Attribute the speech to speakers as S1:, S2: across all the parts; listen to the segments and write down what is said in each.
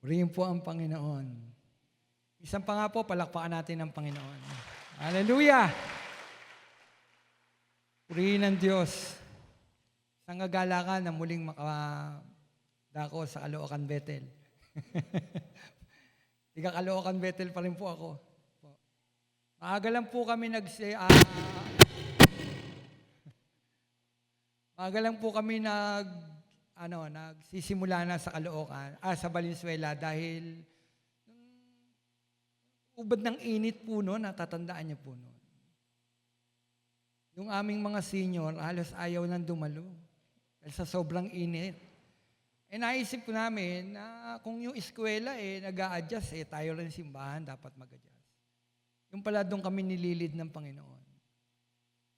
S1: Purihin po ang Panginoon. Isang pa nga po, palakpakan natin ang Panginoon. Hallelujah! Purihin ang Diyos. Isang kagalakan na muling makadako sa Caloocan Bethel. Tiga Caloocan Bethel pa rin po ako. Maaga lang po kami nagsisimula na sa Caloocan, sa Valenzuela dahil ubad ng init po noon, natatandaan niyo po noon. Yung aming mga senior, halos ayaw nang dumalo dahil sa sobrang init. Naisip ko namin na kung yung eskwela nag-a-adjust, tayo rin simbahan dapat mag-adjust. Yung pala doon kami nililid ng Panginoon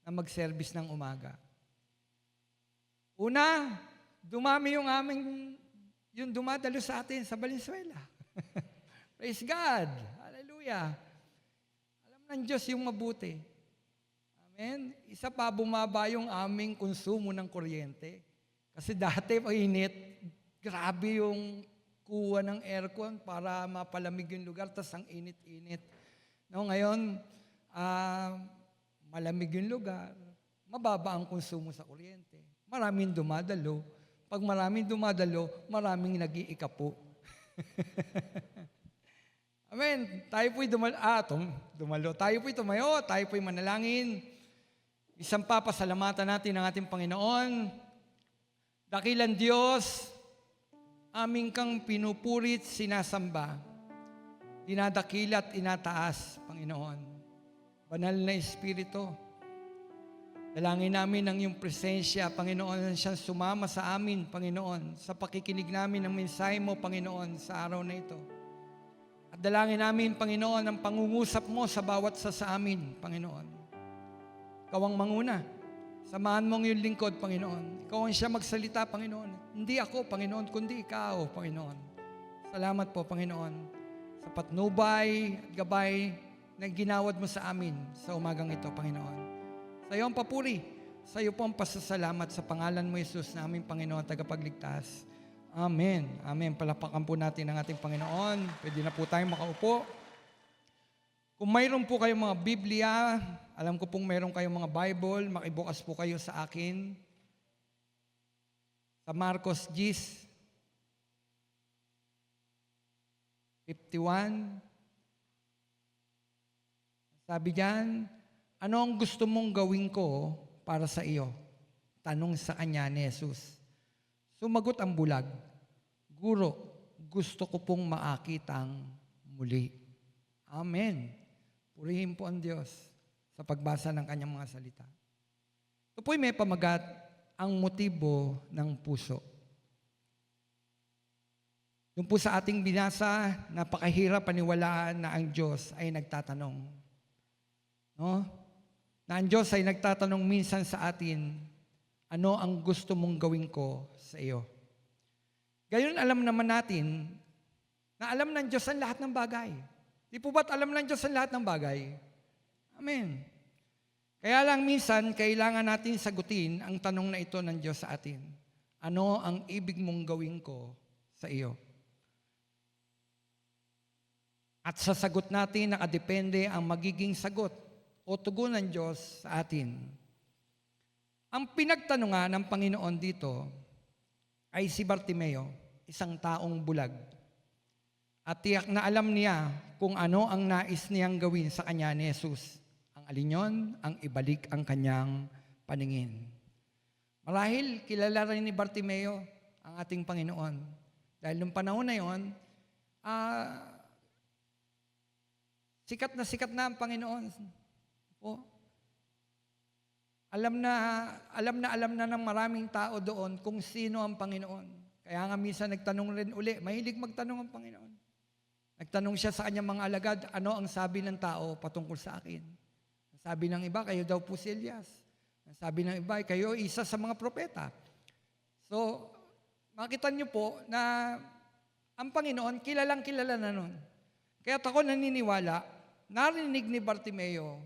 S1: na mag-service ng umaga. Una, dumami yung dumadalo sa atin sa Valenzuela. Praise God! Hallelujah! Alam ng Diyos yung mabuti. Amen? Isa pa, bumaba yung aming konsumo ng kuryente. Kasi dati, init, grabe yung kuha ng aircon para mapalamig yung lugar, tas ang init-init. No, ngayon, malamig yung lugar, mababa ang konsumo sa kuryente. Maraming dumadalo. Pag maraming dumadalo, maraming nag-iikapo. Amen. Tayo po'y dumalo. Tayo po'y tumayo, tayo po'y manalangin. Isang pasalamatan natin ang ating Panginoon. Dakilang Diyos, aming kang pinupurit, sinasamba. Dinadakila at inataas, Panginoon. Banal na Espiritu, dalangin namin ang iyong presensya, Panginoon, siyang sumama sa amin, Panginoon, sa pakikinig namin ng mensahe mo, Panginoon, sa araw na ito. At dalangin namin, Panginoon, ang pangungusap mo sa bawat sa amin, Panginoon. Ikaw ang manguna. Samahan mo ang iyong lingkod, Panginoon. Ikaw ang siya magsalita, Panginoon. Hindi ako, Panginoon, kundi ikaw, Panginoon. Salamat po, Panginoon, sa patnubay at gabay na ginawad mo sa amin sa umagang ito, Panginoon. Sa iyo ang papuri. Sa iyo po ang pasasalamat sa pangalan mo, Jesus, na aming Panginoon, tagapagligtas. Amen. Amen. Palapakan po natin ang ating Panginoon. Pwede na po tayong makaupo. Kung mayroon po kayong mga Biblia, alam ko pong mayroon kayong mga Bible, makibukas po kayo sa akin. Sa Marcos 10:51. Sabi diyan, ano ang gusto mong gawin ko para sa iyo? Tanong sa kanya ni Jesus. Sumagot ang bulag, Guro, gusto ko pong maakitang muli. Amen. Purihin po ang Diyos sa pagbasa ng kanyang mga salita. Ito po'y may pamagat, ang motibo ng puso. Yung po sa ating binasa, napakahirap paniwalaan na ang Diyos ay nagtatanong. No? Na ang Diyos ay nagtatanong minsan sa atin, ano ang gusto mong gawin ko sa iyo? Gayon alam naman natin na alam ng Diyos ang lahat ng bagay. Di po ba't alam ng Diyos ang lahat ng bagay? Amen. Kaya lang minsan, kailangan natin sagutin ang tanong na ito ng Diyos sa atin. Ano ang ibig mong gawin ko sa iyo? At sa sagot natin, nakadepende ang magiging sagot o tugon ng Diyos sa atin. Ang pinagtanungan ng Panginoon dito ay si Bartimeo, isang taong bulag. At tiyak na alam niya kung ano ang nais niyang gawin sa kanya ni Jesus. Ang alin yon? Ang ibalik ang kanyang paningin. Marahil kilala rin ni Bartimeo ang ating Panginoon. Dahil nung panahon na yon, sikat na ang Panginoon. Alam na ng maraming tao doon kung sino ang Panginoon. Kaya nga minsan nagtanong rin uli, mahilig magtanong ang Panginoon. Nagtanong siya sa kanyang mga alagad, ano ang sabi ng tao patungkol sa akin? Sabi ng iba, kayo daw po si Elias. Sabi ng iba, kayo isa sa mga propeta. So, makita niyo po na ang Panginoon, kilalang-kilala na nun. Kaya ako naniniwala, narinig ni Bartimeo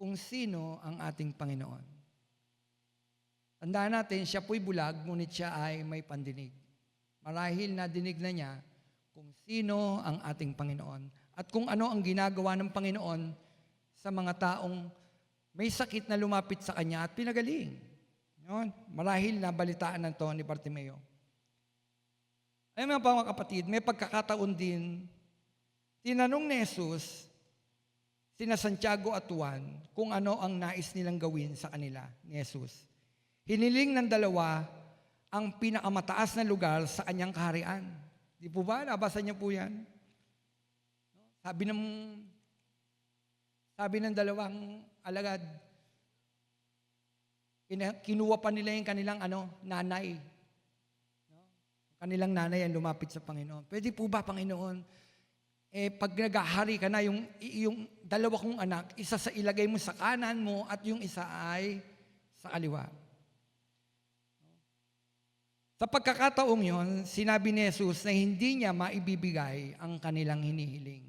S1: kung sino ang ating Panginoon. Tandaan natin, siya po'y bulag, ngunit siya ay may pandinig. Marahil nadinig na niya kung sino ang ating Panginoon at kung ano ang ginagawa ng Panginoon sa mga taong may sakit na lumapit sa Kanya at pinagaling. Yun. Marahil nabalitaan na to ni Bartimeo. Ay mga kapatid, may pagkakataon din, tinanong ni Jesus, sina Santiago at Juan, kung ano ang nais nilang gawin sa kanila ni Jesus. Hiniling ng dalawa ang pinakamataas na lugar sa kanyang kaharian. Di po ba? Nabasa niyo po yan? Sabi ng dalawang alagad, kinuha pa nila yung kanilang nanay. Kanilang nanay ang lumapit sa Panginoon. Pwede po ba, Panginoon, pag nagahari ka na, yung dalawa kong anak, isa sa ilagay mo sa kanan mo at yung isa ay sa kaliwa. Sa pagkakataong yon, sinabi ni Jesus na hindi niya maibibigay ang kanilang hinihiling.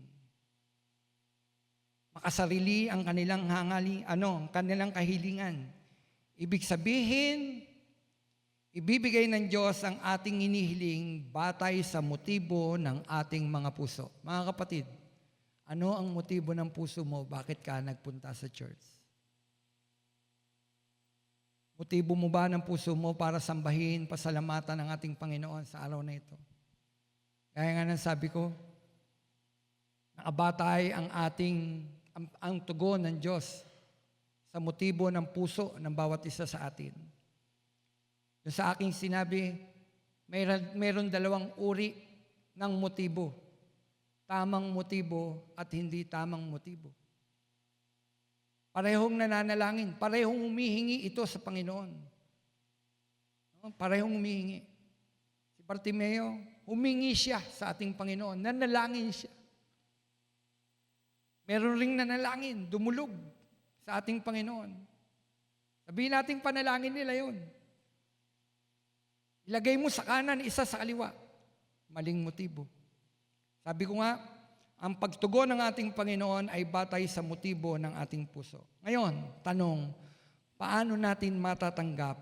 S1: Makasarili ang kanilang kanilang kahilingan. Ibig sabihin, ibibigay ng Diyos ang ating hinihiling batay sa motibo ng ating mga puso. Mga kapatid, ano ang motibo ng puso mo? Bakit ka nagpunta sa church? Motibo mo ba ng puso mo para sambahin, pasalamatan ng ating Panginoon sa araw na ito? Kaya nga nang sabi ko, nakabatay ang tugon ng Diyos sa motibo ng puso ng bawat isa sa atin. Yung sa aking sinabi, mayroon dalawang uri ng motibo. Tamang motibo at hindi tamang motibo. Parehong nananalangin, parehong humihingi ito sa Panginoon. Parehong humihingi. Si Bartimeo, humingi siya sa ating Panginoon, nanalangin siya. Meron ring nanalangin, dumulog sa ating Panginoon. Sabihin natin panalangin nila yun. Ilagay mo sa kanan, isa sa kaliwa. Maling motibo. Sabi ko nga, ang pagtugon ng ating Panginoon ay batay sa motibo ng ating puso. Ngayon, tanong, paano natin matatanggap?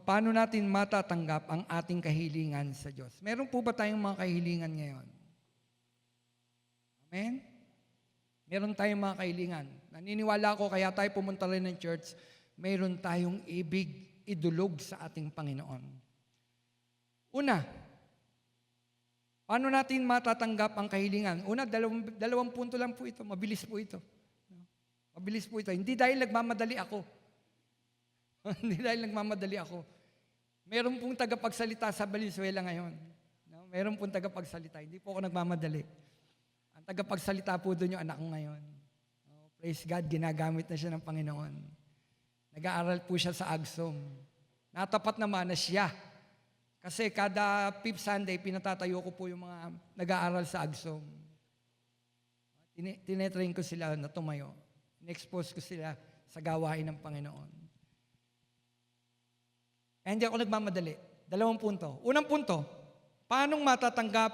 S1: Paano natin matatanggap ang ating kahilingan sa Diyos? Meron po ba tayong mga kahilingan ngayon? Amen? Meron tayong mga kahilingan. Naniniwala ko, kaya tayo pumunta rin ng church, meron tayong ibig idulog sa ating Panginoon. Una, paano natin matatanggap ang kahilingan? Una, dalawang punto lang po ito. Mabilis po ito. Mabilis po ito. Hindi dahil nagmamadali ako. Hindi dahil nagmamadali ako. Meron pong tagapagsalita sa Valenzuela ngayon. Meron pong tagapagsalita. Hindi po ako nagmamadali. Ang tagapagsalita po doon yung anak ko ngayon. Praise God, ginagamit na siya ng Panginoon. Nag-aaral po siya sa Agsom. Natapat naman na siya. Kasi kada fifth Sunday, pinatatayo ko po yung mga nag-aaral sa Agsom. Tinetrain ko sila na tumayo. In-expose ko sila sa gawain ng Panginoon. Kaya hindi ako nagmamadali. Dalawang punto. Unang punto, paanong matatanggap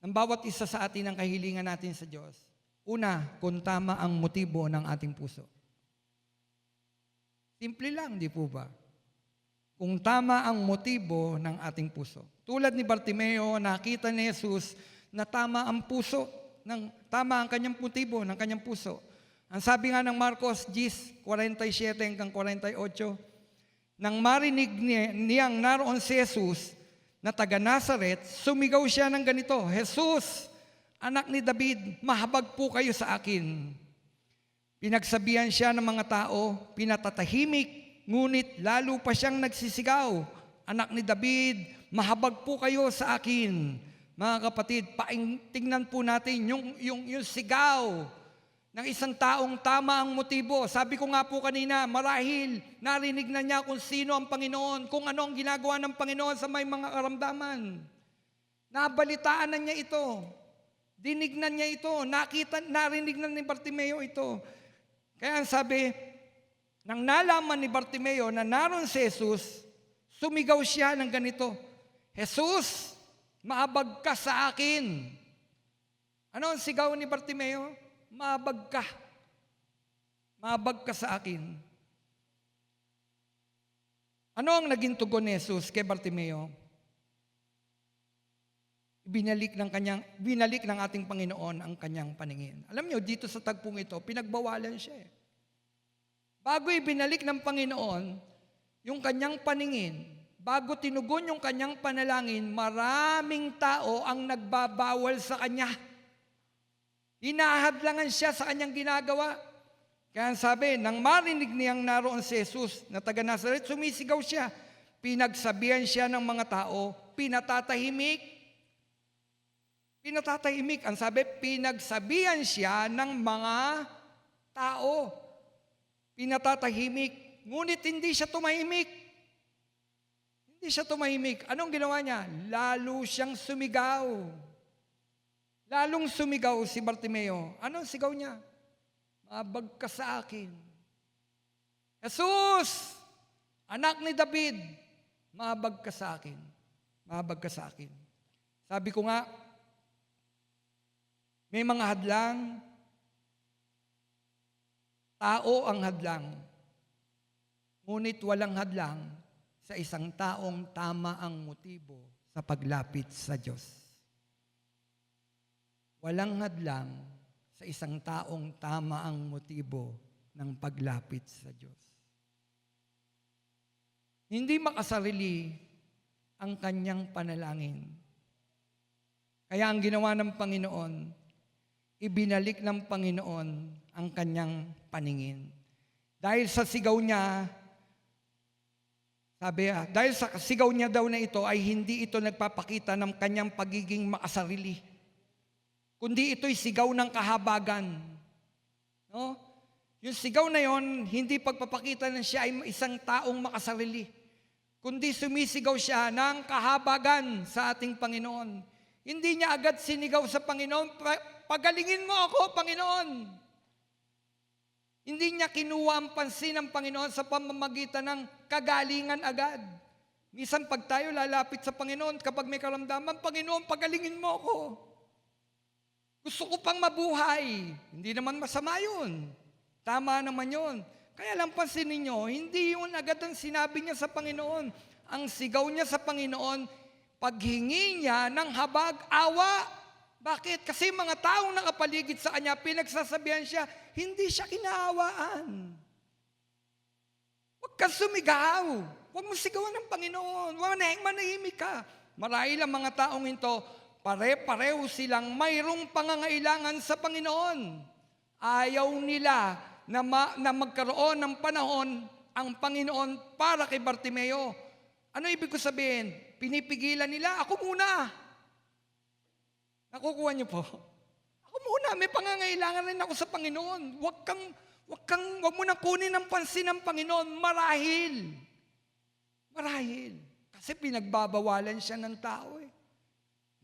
S1: ng bawat isa sa atin ang kahilingan natin sa Diyos? Una, kung tama ang motibo ng ating puso. Simple lang, di po ba? Kung tama ang motibo ng ating puso. Tulad ni Bartimeo, nakita ni Jesus na tama ang puso, tama ang kanyang motibo ng kanyang puso. Ang sabi nga ng Marcos 10:47 hanggang 48, nang marinig niyang naroon si Jesus na taga Nazaret, sumigaw siya ng ganito, Jesus, anak ni David, mahabag po kayo sa akin. Pinagsabihan siya ng mga tao, pinatatahimik, ngunit lalo pa siyang nagsisigaw, anak ni David, mahabag po kayo sa akin. Mga kapatid, tingnan po natin yung sigaw ng isang taong tama ang motibo. Sabi ko nga po kanina, marahil narinig na niya kung sino ang Panginoon, kung ano ang ginagawa ng Panginoon sa may mga karamdaman. Nabalitaan na niya ito. Dinignan niya ito. Narinig na ni Bartimeo ito. Kaya ang sabi, nang nalaman ni Bartimeo na naroon si Jesus, sumigaw siya ng ganito, Jesus, maabag ka sa akin. Ano ang sigaw ni Bartimeo? Maabag ka. Maabag ka sa akin. Ano ang naging tugon ni Jesus kay Bartimeo? binalik ng ating Panginoon ang kanyang paningin. Alam niyo, dito sa tagpong ito, pinagbawalan siya eh. Bago ibinalik ng Panginoon yung kanyang paningin, bago tinugon yung kanyang panalangin, maraming tao ang nagbabawal sa kanya. Hinahadlangan siya sa kanyang ginagawa. Kaya sabi, nang marinig niyang naroon si Jesus na taga Nazaret, sumisigaw siya. Pinagsabihan siya ng mga tao, pinatatahimik. Pinatatahimik. Ang sabi, pinagsabihan siya ng mga tao. Pinatatahimik. Ngunit hindi siya tumahimik. Hindi siya tumahimik. Anong ginawa niya? Lalo siyang sumigaw. Lalong sumigaw si Bartimeo. Anong sigaw niya? Mabag ka sa akin. Jesus, anak ni David, mabag ka sa akin. Mabag ka sa akin. Sabi ko nga, may mga hadlang, tao ang hadlang. Ngunit walang hadlang sa isang taong tama ang motibo sa paglapit sa Diyos. Walang hadlang sa isang taong tama ang motibo ng paglapit sa Diyos. Hindi makasarili ang kanyang panalangin. Kaya ang ginawa ng Panginoon, ibinalik ng Panginoon ang kanyang paningin. Dahil sa sigaw niya, dahil sa sigaw niya daw na ito ay hindi ito nagpapakita ng kanyang pagiging makasarili, kundi ito'y sigaw ng kahabagan. No? Yung sigaw na yon, hindi pagpapakita na siya ay isang taong makasarili, kundi sumisigaw siya ng kahabagan sa ating Panginoon. Hindi niya agad sinigaw sa Panginoon, pagalingin mo ako, Panginoon. Hindi niya kinuha ang pansin ng Panginoon sa pamamagitan ng kagalingan agad. Minsan pag tayo lalapit sa Panginoon, kapag may karamdaman, Panginoon, pagalingin mo ako. Gusto ko pang mabuhay. Hindi naman masama yun. Tama naman yun. Kaya lang pansinin niyo, hindi yun agad ang sinabi niya sa Panginoon. Ang sigaw niya sa Panginoon, paghingi niya ng habag, awa. Bakit? Kasi mga taong nakapaligid sa kanya, pinagsasabihan siya, hindi siya kinaawaan. Huwag kang sumigaw. Huwag mo sigawan ng Panginoon. Manahimik ka. Marahil ang mga taong ito, pare-pareho silang mayroong pangangailangan sa Panginoon. Ayaw nila na magkaroon ng panahon ang Panginoon para kay Bartimeo. Ano ibig ko sabihin? Pinipigilan nila, ako muna. Nakukuha niyo po? Ako muna, may pangangailangan rin ako sa Panginoon. Huwag mo nang kunin ang pansin ng Panginoon. Marahil. Kasi pinagbabawalan siya ng tao eh.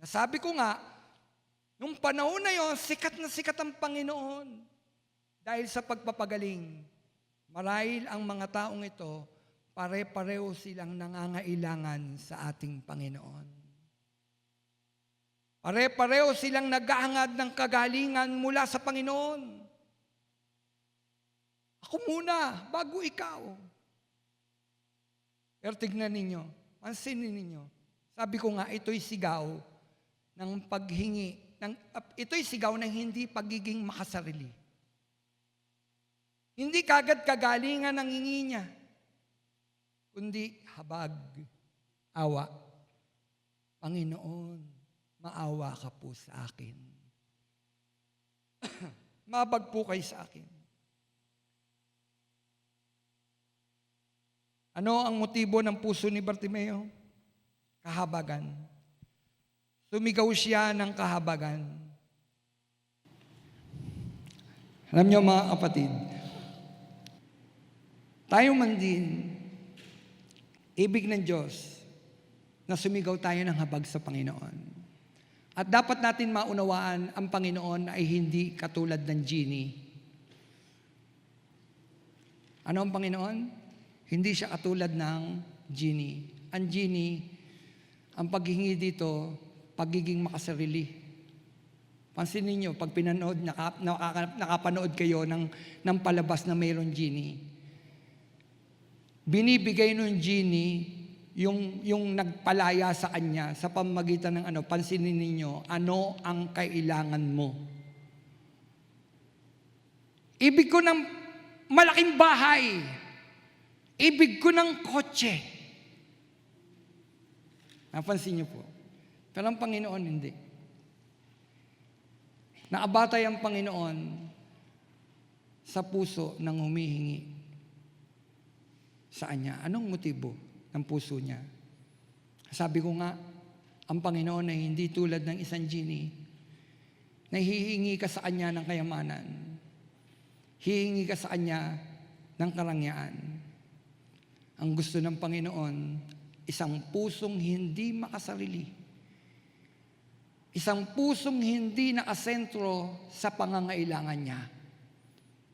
S1: Nasabi ko nga, nung panahon na yon, sikat na sikat ang Panginoon. Dahil sa pagpapagaling, marahil ang mga taong ito, pare-pareho silang nangangailangan sa ating Panginoon. Pare-pareho silang naghahangad ng kagalingan mula sa Panginoon. Ako muna, bago ikaw. Pero tignan ninyo, pansinin ninyo, sabi ko nga, ito'y sigaw ng paghingi, ito'y sigaw ng hindi pagiging makasarili. Hindi kagad kagalingan ang hingi niya, kundi habag, awa. Panginoon, maawa ka po sa akin. Mabag po kayo sa akin. Ano ang motibo ng puso ni Bartimeo? Kahabagan. Sumigaw siya ng kahabagan. Alam niyo mga kapatid, tayo man din, ibig ng Diyos na sumigaw tayo ng habag sa Panginoon. At dapat natin maunawaan ang Panginoon ay hindi katulad ng genie. Ano ang Panginoon? Hindi siya katulad ng genie. Ang genie, ang paghingi dito, pagiging makasarili. Pansinin niyo, pag pinanood, nakapanood kayo ng palabas na mayroong genie. Binibigay ng genie yung nagpalaya sa kanya sa pamamagitan ng pansinin ninyo, ano ang kailangan mo? Ibig ko ng malaking bahay. Ibig ko ng kotse. Napansin niyo po. Pero ang Panginoon hindi. Nakabatay ang Panginoon sa puso ng humihingi sa Kanya. Anong motibo ng puso niya? Sabi ko nga, ang Panginoon ay hindi tulad ng isang genie na hihingi ka sa Kanya ng kayamanan. Hihingi ka sa Kanya ng karangyaan. Ang gusto ng Panginoon, isang pusong hindi makasarili. Isang pusong hindi nakasentro sa pangangailangan niya.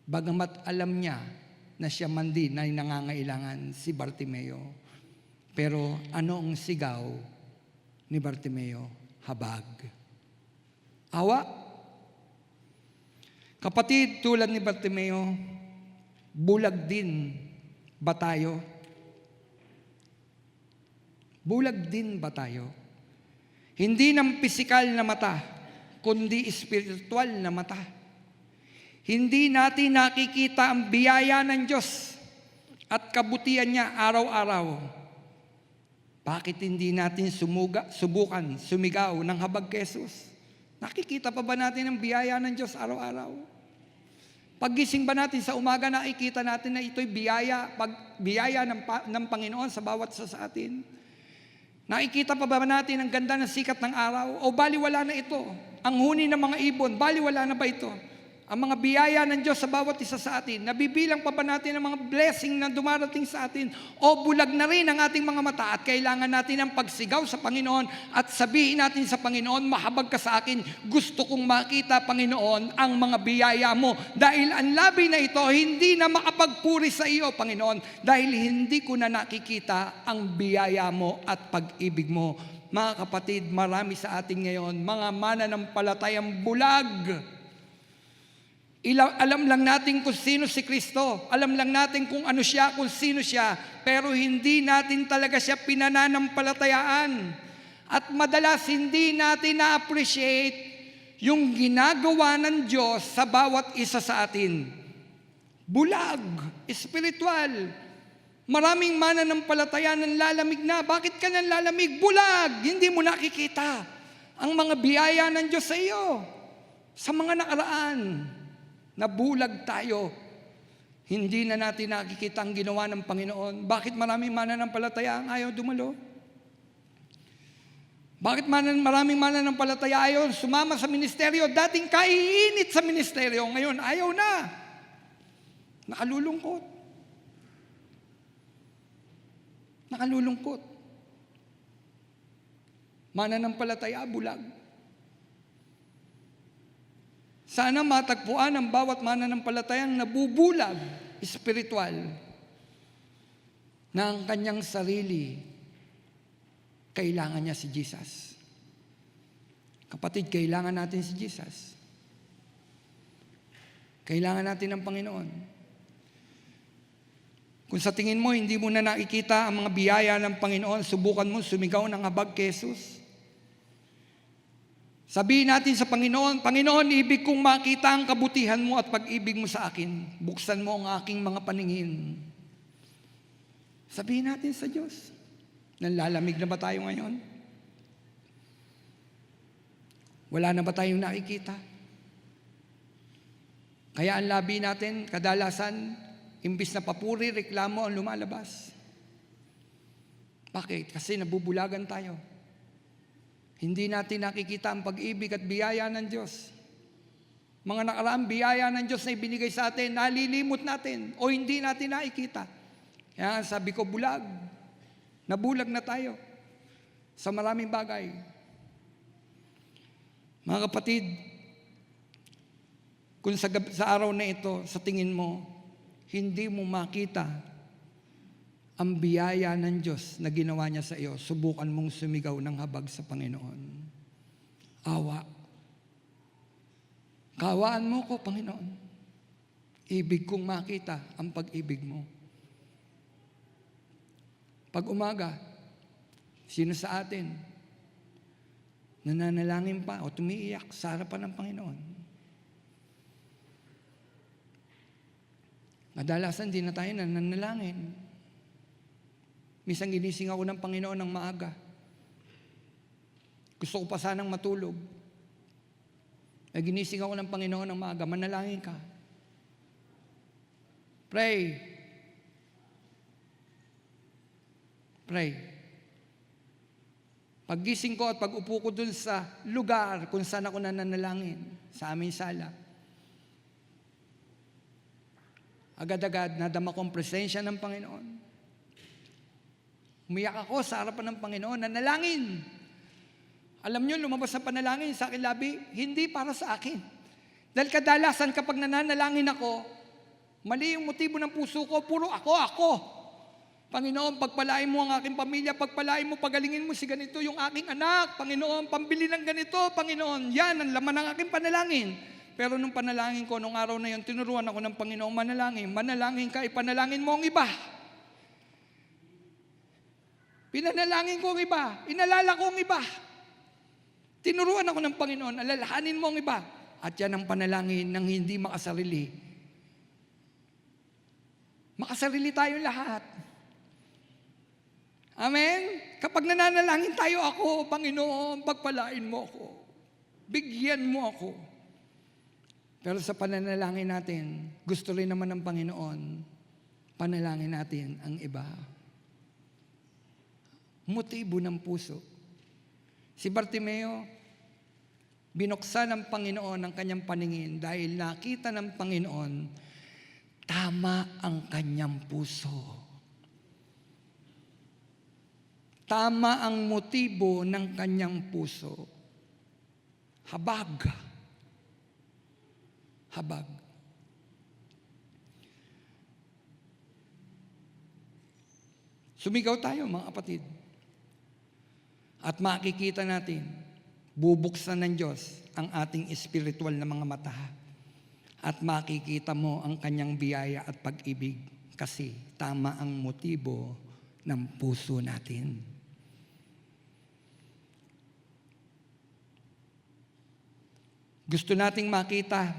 S1: Bagamat alam niya na siya man din ay nangangailangan, si Bartimeo. Pero ano ang sigaw ni Bartimeo? Habag. Awa. Kapatid, tulad ni Bartimeo, bulag din ba tayo? Bulag din ba tayo? Hindi ng pisikal na mata, kundi espiritual na mata. Hindi natin nakikita ang biyaya ng Diyos at kabutihan niya araw-araw. Bakit hindi natin subukan, sumigaw ng habag kay Jesus? Nakikita pa ba natin ang biyaya ng Diyos araw-araw? Paggising ba natin sa umaga, nakikita natin na ito'y biyaya ng Panginoon sa bawat isa sa atin? Nakikita pa ba natin ang ganda ng sikat ng araw? O baliwala na ito? Ang huni ng mga ibon, baliwala na ba ito? Ang mga biyaya ng Diyos sa bawat isa sa atin, nabibilang pa ba natin ang mga blessing na dumarating sa atin? O bulag na rin ang ating mga mata at kailangan natin ang pagsigaw sa Panginoon at sabihin natin sa Panginoon, mahabag ka sa akin, gusto kong makita, Panginoon, ang mga biyaya mo. Dahil ang labi na ito, hindi na makapagpuri sa iyo, Panginoon, dahil hindi ko na nakikita ang biyaya mo at pag-ibig mo. Mga kapatid, marami sa atin ngayon, mga mananampalatayang bulag. Alam lang natin kung sino si Kristo. Alam lang natin kung ano siya, kung sino siya. Pero hindi natin talaga siya pinananampalatayaan. At madalas hindi natin na-appreciate yung ginagawa ng Diyos sa bawat isa sa atin. Bulag, espiritual. Maraming mananampalataya ng lalamig na. Bakit ka nang lalamig? Bulag! Hindi mo nakikita ang mga biyaya ng Diyos sa iyo. Sa mga nakaraan. Nabulag tayo. Hindi na natin nakikita ang ginawa ng Panginoon. Bakit maraming mananampalataya ang ayaw dumalo? Bakit maraming mananampalataya ayaw sumama sa ministeryo? Dating kaiinit sa ministeryo, ngayon ayaw na. Nakalulungkot. Nakalulungkot. Mananampalataya, bulag. Sana matagpuan ang bawat mananampalatayang nabubulag, espiritual, na ang kanyang sarili, kailangan niya si Jesus. Kapatid, kailangan natin si Jesus. Kailangan natin ang Panginoon. Kung sa tingin mo, hindi mo na nakikita ang mga biyaya ng Panginoon, subukan mo sumigaw ng habag kay Jesus. Sabihin natin sa Panginoon, Panginoon, ibig kong makita ang kabutihan mo at pag-ibig mo sa akin. Buksan mo ang aking mga paningin. Sabihin natin sa Diyos. Nanlalamig na ba tayo ngayon? Wala na ba tayong nakikita? Kaya ang labi natin, kadalasan, imbis na papuri, reklamo ang lumalabas. Bakit? Kasi nabubulagan tayo. Hindi natin nakikita ang pag-ibig at biyaya ng Diyos. Mga nakaraang biyaya ng Diyos na ibinigay sa atin, nalilimot natin o hindi natin nakikita. Kaya sabi ko, bulag. Nabulag na tayo sa maraming bagay. Mga kapatid, kung sa araw na ito, sa tingin mo, hindi mo makita ang biyaya ng Diyos na ginawa niya sa iyo, subukan mong sumigaw ng habag sa Panginoon. Awa. Kaawaan mo ko, Panginoon. Ibig kong makita ang pag-ibig mo. Pag umaga, Sino sa atin nananalangin pa o tumiiyak sa harapan ng Panginoon? Kadalasan di na tayo nananalangin. Minsan ginising ako ng Panginoon ng maaga. Gusto ko pa sanang matulog. Ginising ako ng Panginoon ng maaga, manalangin ka. Pray. Pray. Paggising ko at pag-upo ko dun sa lugar kung saan ako nananalangin, sa aming sala, agad-agad nadama ko ang presensya ng Panginoon. Umiyak ako sa harapan ng Panginoon, nanalangin. Alam nyo, lumabas ang panalangin sa akin labi, hindi para sa akin. Dahil kadalasan kapag nananalangin ako, mali yung motibo ng puso ko, puro ako. Panginoon, pagpalain mo ang aking pamilya, pagpalain mo, pagalingin mo si ganito yung aking anak. Panginoon, pambili ng ganito, Panginoon. Yan ang laman ng aking panalangin. Pero nung panalangin ko, nung araw na yun, tinuruan ako ng Panginoon manalangin. Manalangin ka, ipanalangin mo ang iba. Pinanalangin ko ang iba. Inalala ko ang iba. Tinuruan ako ng Panginoon, alalahanin mo ang iba. At yan ang panalangin ng hindi makasarili. Makasarili tayong lahat. Amen? Kapag nananalangin tayo, ako, Panginoon, pagpalain mo ako. Bigyan mo ako. Pero sa pananalangin natin, gusto rin naman ng Panginoon, panalangin natin ang iba. Motibo ng puso. Si Bartimeo, binuksan ng Panginoon ang kanyang paningin dahil nakita ng Panginoon, tama ang kanyang puso. Tama ang motibo ng kanyang puso. Habag. Habag. Sumigaw tayo mga kapatid. At makikita natin, bubuksan ng Diyos ang ating espiritual na mga mata. At makikita mo ang kanyang biyaya at pag-ibig kasi tama ang motibo ng puso natin. Gusto nating makita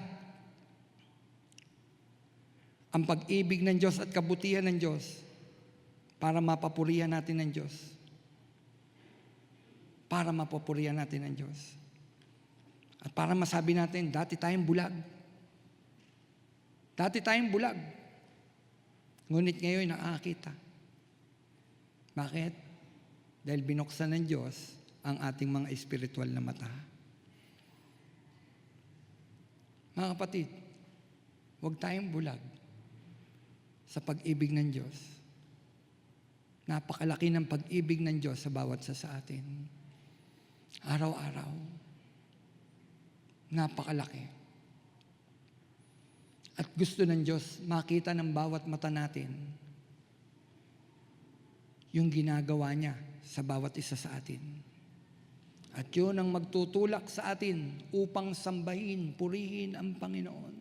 S1: ang pag-ibig ng Diyos at kabutihan ng Diyos para mapapurihan natin ng Diyos. Para mapapurihan natin ng Diyos. At para masabi natin, dati tayong bulag. Dati tayong bulag. Ngunit ngayon nakakita. Bakit? Dahil binuksan ng Diyos ang ating mga espiritual na mata. Mga kapatid, huwag tayong bulag sa pag-ibig ng Diyos. Napakalaki ng pag-ibig ng Diyos sa bawat isa sa atin. Araw-araw. Napakalaki. At gusto ng Diyos makita ng bawat mata natin yung ginagawa niya sa bawat isa sa atin. At yun ang magtutulak sa atin upang sambahin, purihin ang Panginoon.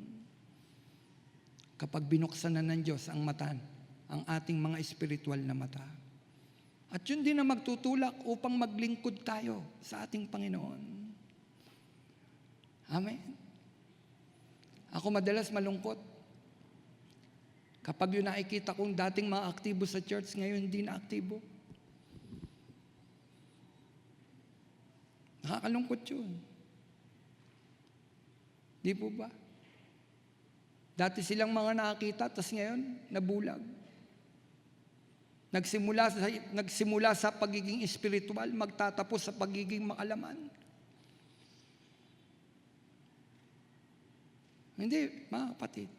S1: Kapag binuksan na ng Diyos ang mata, ang ating mga espiritual na mata. At yun din ang magtutulak upang maglingkod tayo sa ating Panginoon. Amen. Ako madalas malungkot. Kapag yun nakikita kong dating mga aktibo sa church, ngayon hindi na aktibo. Nakakalungkot yun. Di po ba? Dati silang mga nakakita, tapos ngayon, nabulag. Nagsimula sa pagiging espiritual, magtatapos sa pagiging makalaman. Hindi, mga kapatid.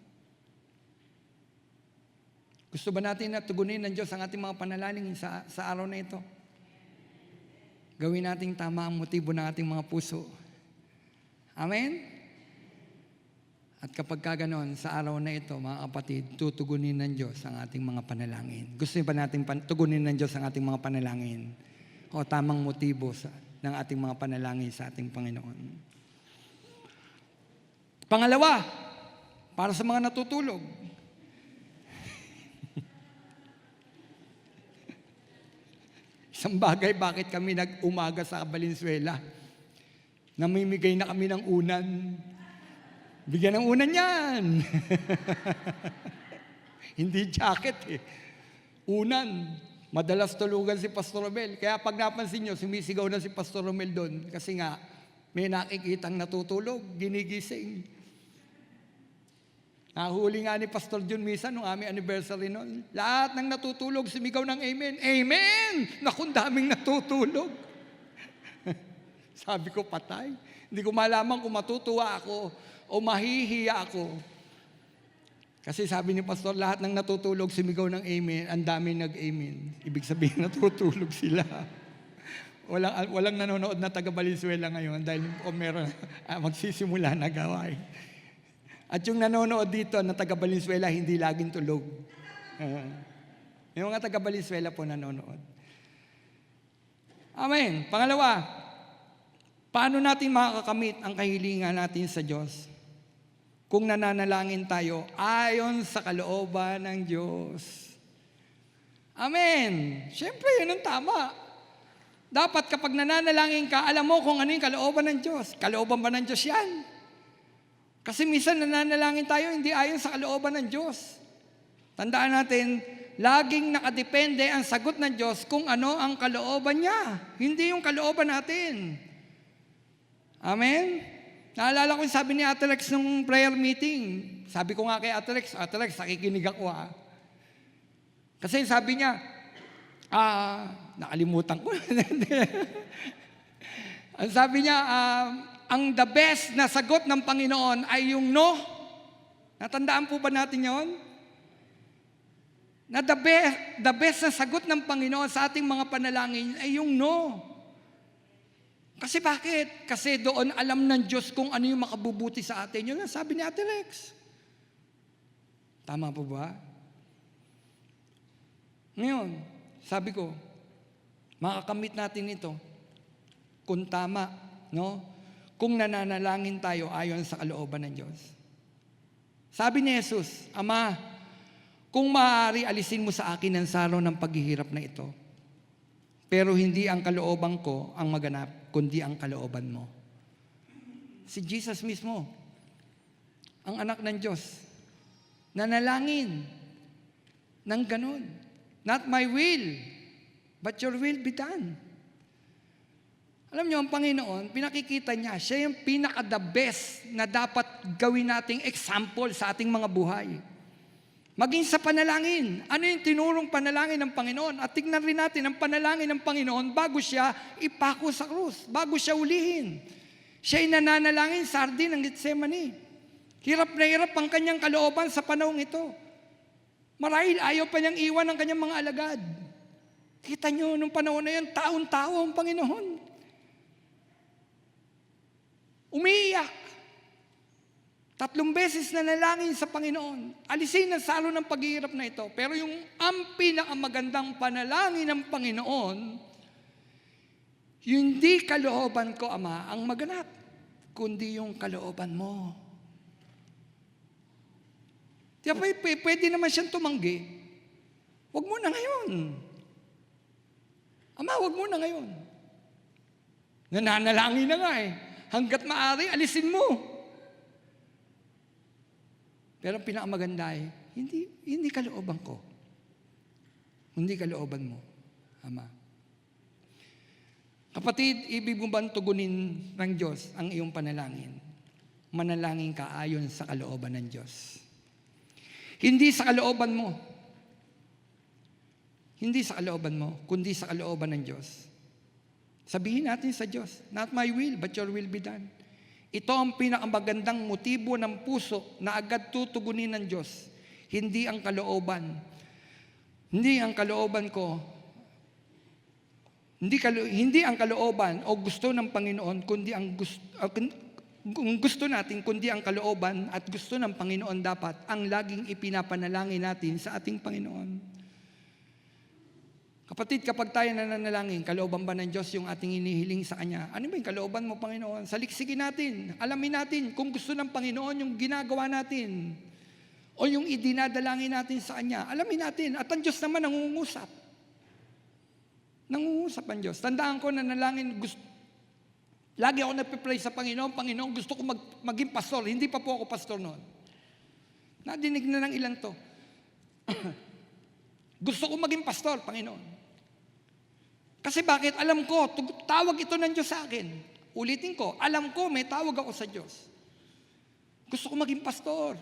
S1: Gusto ba natin na tugunin ng Diyos ang ating mga panalangin sa araw na ito? Gawin nating tama ang motibo ng ating mga puso. Amen? At kapag kaganon, sa araw na ito, mga kapatid, tutugunin ng Diyos ang ating mga panalangin. Gusto ba natin tugunin ng Diyos ang ating mga panalangin? O tamang motibo ng ating mga panalangin sa ating Panginoon. Pangalawa, para sa mga natutulog. Isang bagay bakit kami nag-umaga sa Valenzuela. Namimigay na kami ng unan. Bigyan ng unan yan. Hindi jacket eh. Unan. Madalas tulugan si Pastor Romel. Kaya pag napansin nyo, sumisigaw na si Pastor Romel doon. Kasi nga, may nakikitang natutulog, ginigising. Nahuli nga ni Pastor John Misa nung aming anniversary noon. Lahat ng natutulog, sumigaw ng amen. Amen! Naku, daming natutulog. Sabi ko, patay. Hindi ko malaman kung matutuwa ako o mahihiya ako. Kasi sabi ni Pastor, lahat ng natutulog, sumigaw ng amen, ang dami nag-amen. Ibig sabihin, natutulog sila. Walang nanonood na taga Valenzuela ngayon dahil meron magsisimula na gawain. At yung nanonood dito na taga Valenzuela, hindi laging tulog. Yung mga taga Valenzuela po nanonood. Amen. Pangalawa, paano natin makakamit ang kahilingan natin sa Diyos? Kung nananalangin tayo ayon sa kalooban ng Diyos. Amen. Siyempre, yun ang tama. Dapat kapag nananalangin ka, alam mo kung ano yung kalooban ng Diyos. Kalooban ba ng Diyos yan? Kasi minsan nananalangin tayo hindi ayon sa kalooban ng Diyos. Tandaan natin, laging nakadepende ang sagot ng Diyos kung ano ang kalooban niya. Hindi yung kalooban natin. Amen? Naalala ko yung sabi ni Ate Lex nung prayer meeting. Sabi ko nga kay Ate Lex, nakikinig ako Kasi sabi niya, nakalimutan ko. Ang sabi niya, ang the best na sagot ng Panginoon ay yung no. Natandaan po ba natin yon? Na the best na sagot ng Panginoon sa ating mga panalangin ay yung no. Kasi bakit? Kasi doon alam ng Diyos kung ano yung makabubuti sa atin. Yun ang sabi ni Ate Lex. Tama po ba? Ngayon, sabi ko, makakamit natin ito kung tama, no? Kung nananalangin tayo ayon sa kalooban ng Diyos. Sabi ni Jesus, Ama, kung maaari alisin mo sa akin ang salo ng paghihirap na ito, pero hindi ang kalooban ko ang maganap, kundi ang kalooban mo. Si Jesus mismo, ang anak ng Diyos, nanalangin ng ganun. Not my will, but your will be done. Alam niyo, ang Panginoon, pinakikita niya, siya yung pinaka-the best na dapat gawin nating example sa ating mga buhay. Maging sa panalangin. Ano yung tinurong panalangin ng Panginoon? At tignan rin natin ang panalangin ng Panginoon bago siya ipako sa krus, bago siya ulihin. Siya'y nananalangin sa hardin ng Getsemani. Hirap na hirap ang kanyang kalooban sa panahong ito. Marahil ayaw pa niyang iwan ang kanyang mga alagad. Kita niyo, nung panahon na yan, taon-tao ang Panginoon. Umiiyak. 3 beses na nalangin sa Panginoon. Alisin ang salo ng paghihirap na ito. Pero yung ang pinakamagandang panalangin ng Panginoon, hindi kalooban ko, Ama, ang maganap, kundi yung kalooban mo. Diba, pwede naman siyang tumanggi. Huwag mo na ngayon. Ama, huwag mo na ngayon. Nananalangin na nga Hanggat maaari, alisin mo. Pero ang pinakamaganda hindi kalooban ko. Hindi kalooban mo, Ama. Kapatid, ibig mo bang tugunin ng Diyos ang iyong panalangin? Manalangin ka ayon sa kalooban ng Diyos. Hindi sa kalooban mo. Hindi sa kalooban mo, kundi sa kalooban ng Diyos. Sabihin natin sa Diyos, not my will, but your will be done. Ito ang pinakamagandang motibo ng puso na agad tutugunin ng Diyos. Hindi ang kalooban. Hindi ang kalooban ko. Hindi ang kalooban o gusto ng Panginoon, kundi ang gusto natin, kundi ang kalooban at gusto ng Panginoon dapat ang laging ipinapanalangin natin sa ating Panginoon. Kapatid, kapag tayo nananalangin, kalooban ba ng Diyos yung ating inihiling sa Kanya? Ano ba yung kalooban mo, Panginoon? Saliksikin natin, alamin natin kung gusto ng Panginoon yung ginagawa natin o yung idinadalangin natin sa Kanya. Alamin natin, at ang Diyos naman nangungusap. Nangungusap ang Diyos. Tandaan ko na lagi ako nagpe-pray sa Panginoon, Panginoon, gusto ko maging pastor. Hindi pa po ako pastor noon. Nadinig na ng ilan to. Gusto ko maging pastor, Panginoon. Kasi bakit? Alam ko, tawag ito ng Diyos sa akin. Ulitin ko, alam ko, may tawag ako sa Diyos. Gusto ko maging pastor.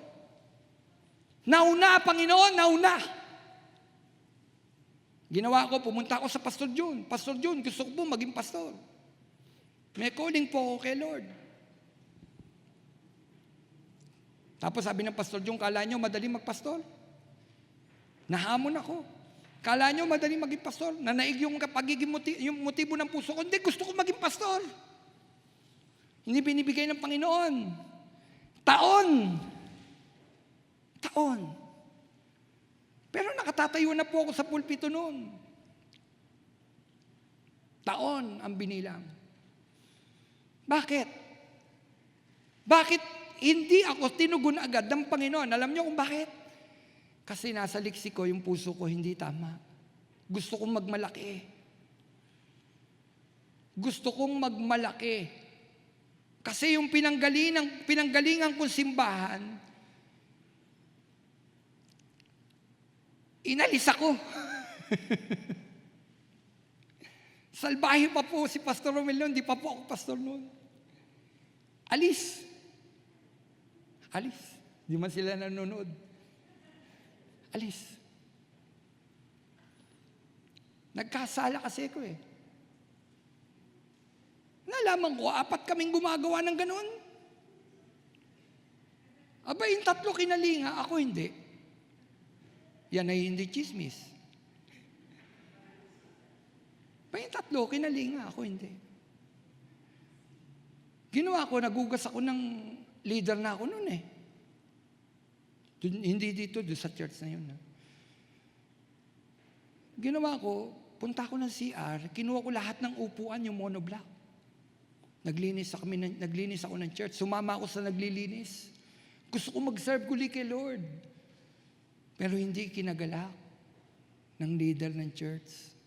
S1: Nauna, Panginoon, nauna. Ginawa ko, pumunta ako sa Pastor June. Pastor June, gusto ko po maging pastor. May calling po ako kay Lord. Tapos sabi ng Pastor June, kala nyo madali magpastor? Nahamon ako. Kala nyo madali maging pastor? Nanaig yung pagiging yung motibo ng puso ko. Hindi, gusto ko maging pastor. Hindi binibigay ng Panginoon. Taon. Pero nakatatayo na po ako sa pulpito noon. Taon ang binilang. Bakit? Bakit hindi ako tinugon agad ng Panginoon? Alam niyo kung bakit? Kasi nasa leksiko yung puso ko hindi tama. Gusto kong magmalaki. Gusto kong magmalaki. Kasi yung pinanggalingan kong simbahan, inalis ako. Salbahe pa po si Pastor Romel noon, di pa po ako pastor noon. Alis. Di man sila nanonood. Alis. Nagkasala kasi ko eh. Nalaman ko, 4 kaming gumagawa ng ganun. Aba, yung 3 kinalinga, ako hindi. Yan ay hindi chismis. Aba, yung 3 kinalinga, ako hindi. Ginawa ko, nagugas ako ng leader na ako noon eh. Hindi dito, doon sa church na yun. Ginawa ko, punta ko ng CR, kinuha ko lahat ng upuan, yung monoblock. Naglinis ako ng church. Sumama ako sa naglilinis. Gusto ko mag-serve kuli kay Lord. Pero hindi kinagalak ng leader ng church.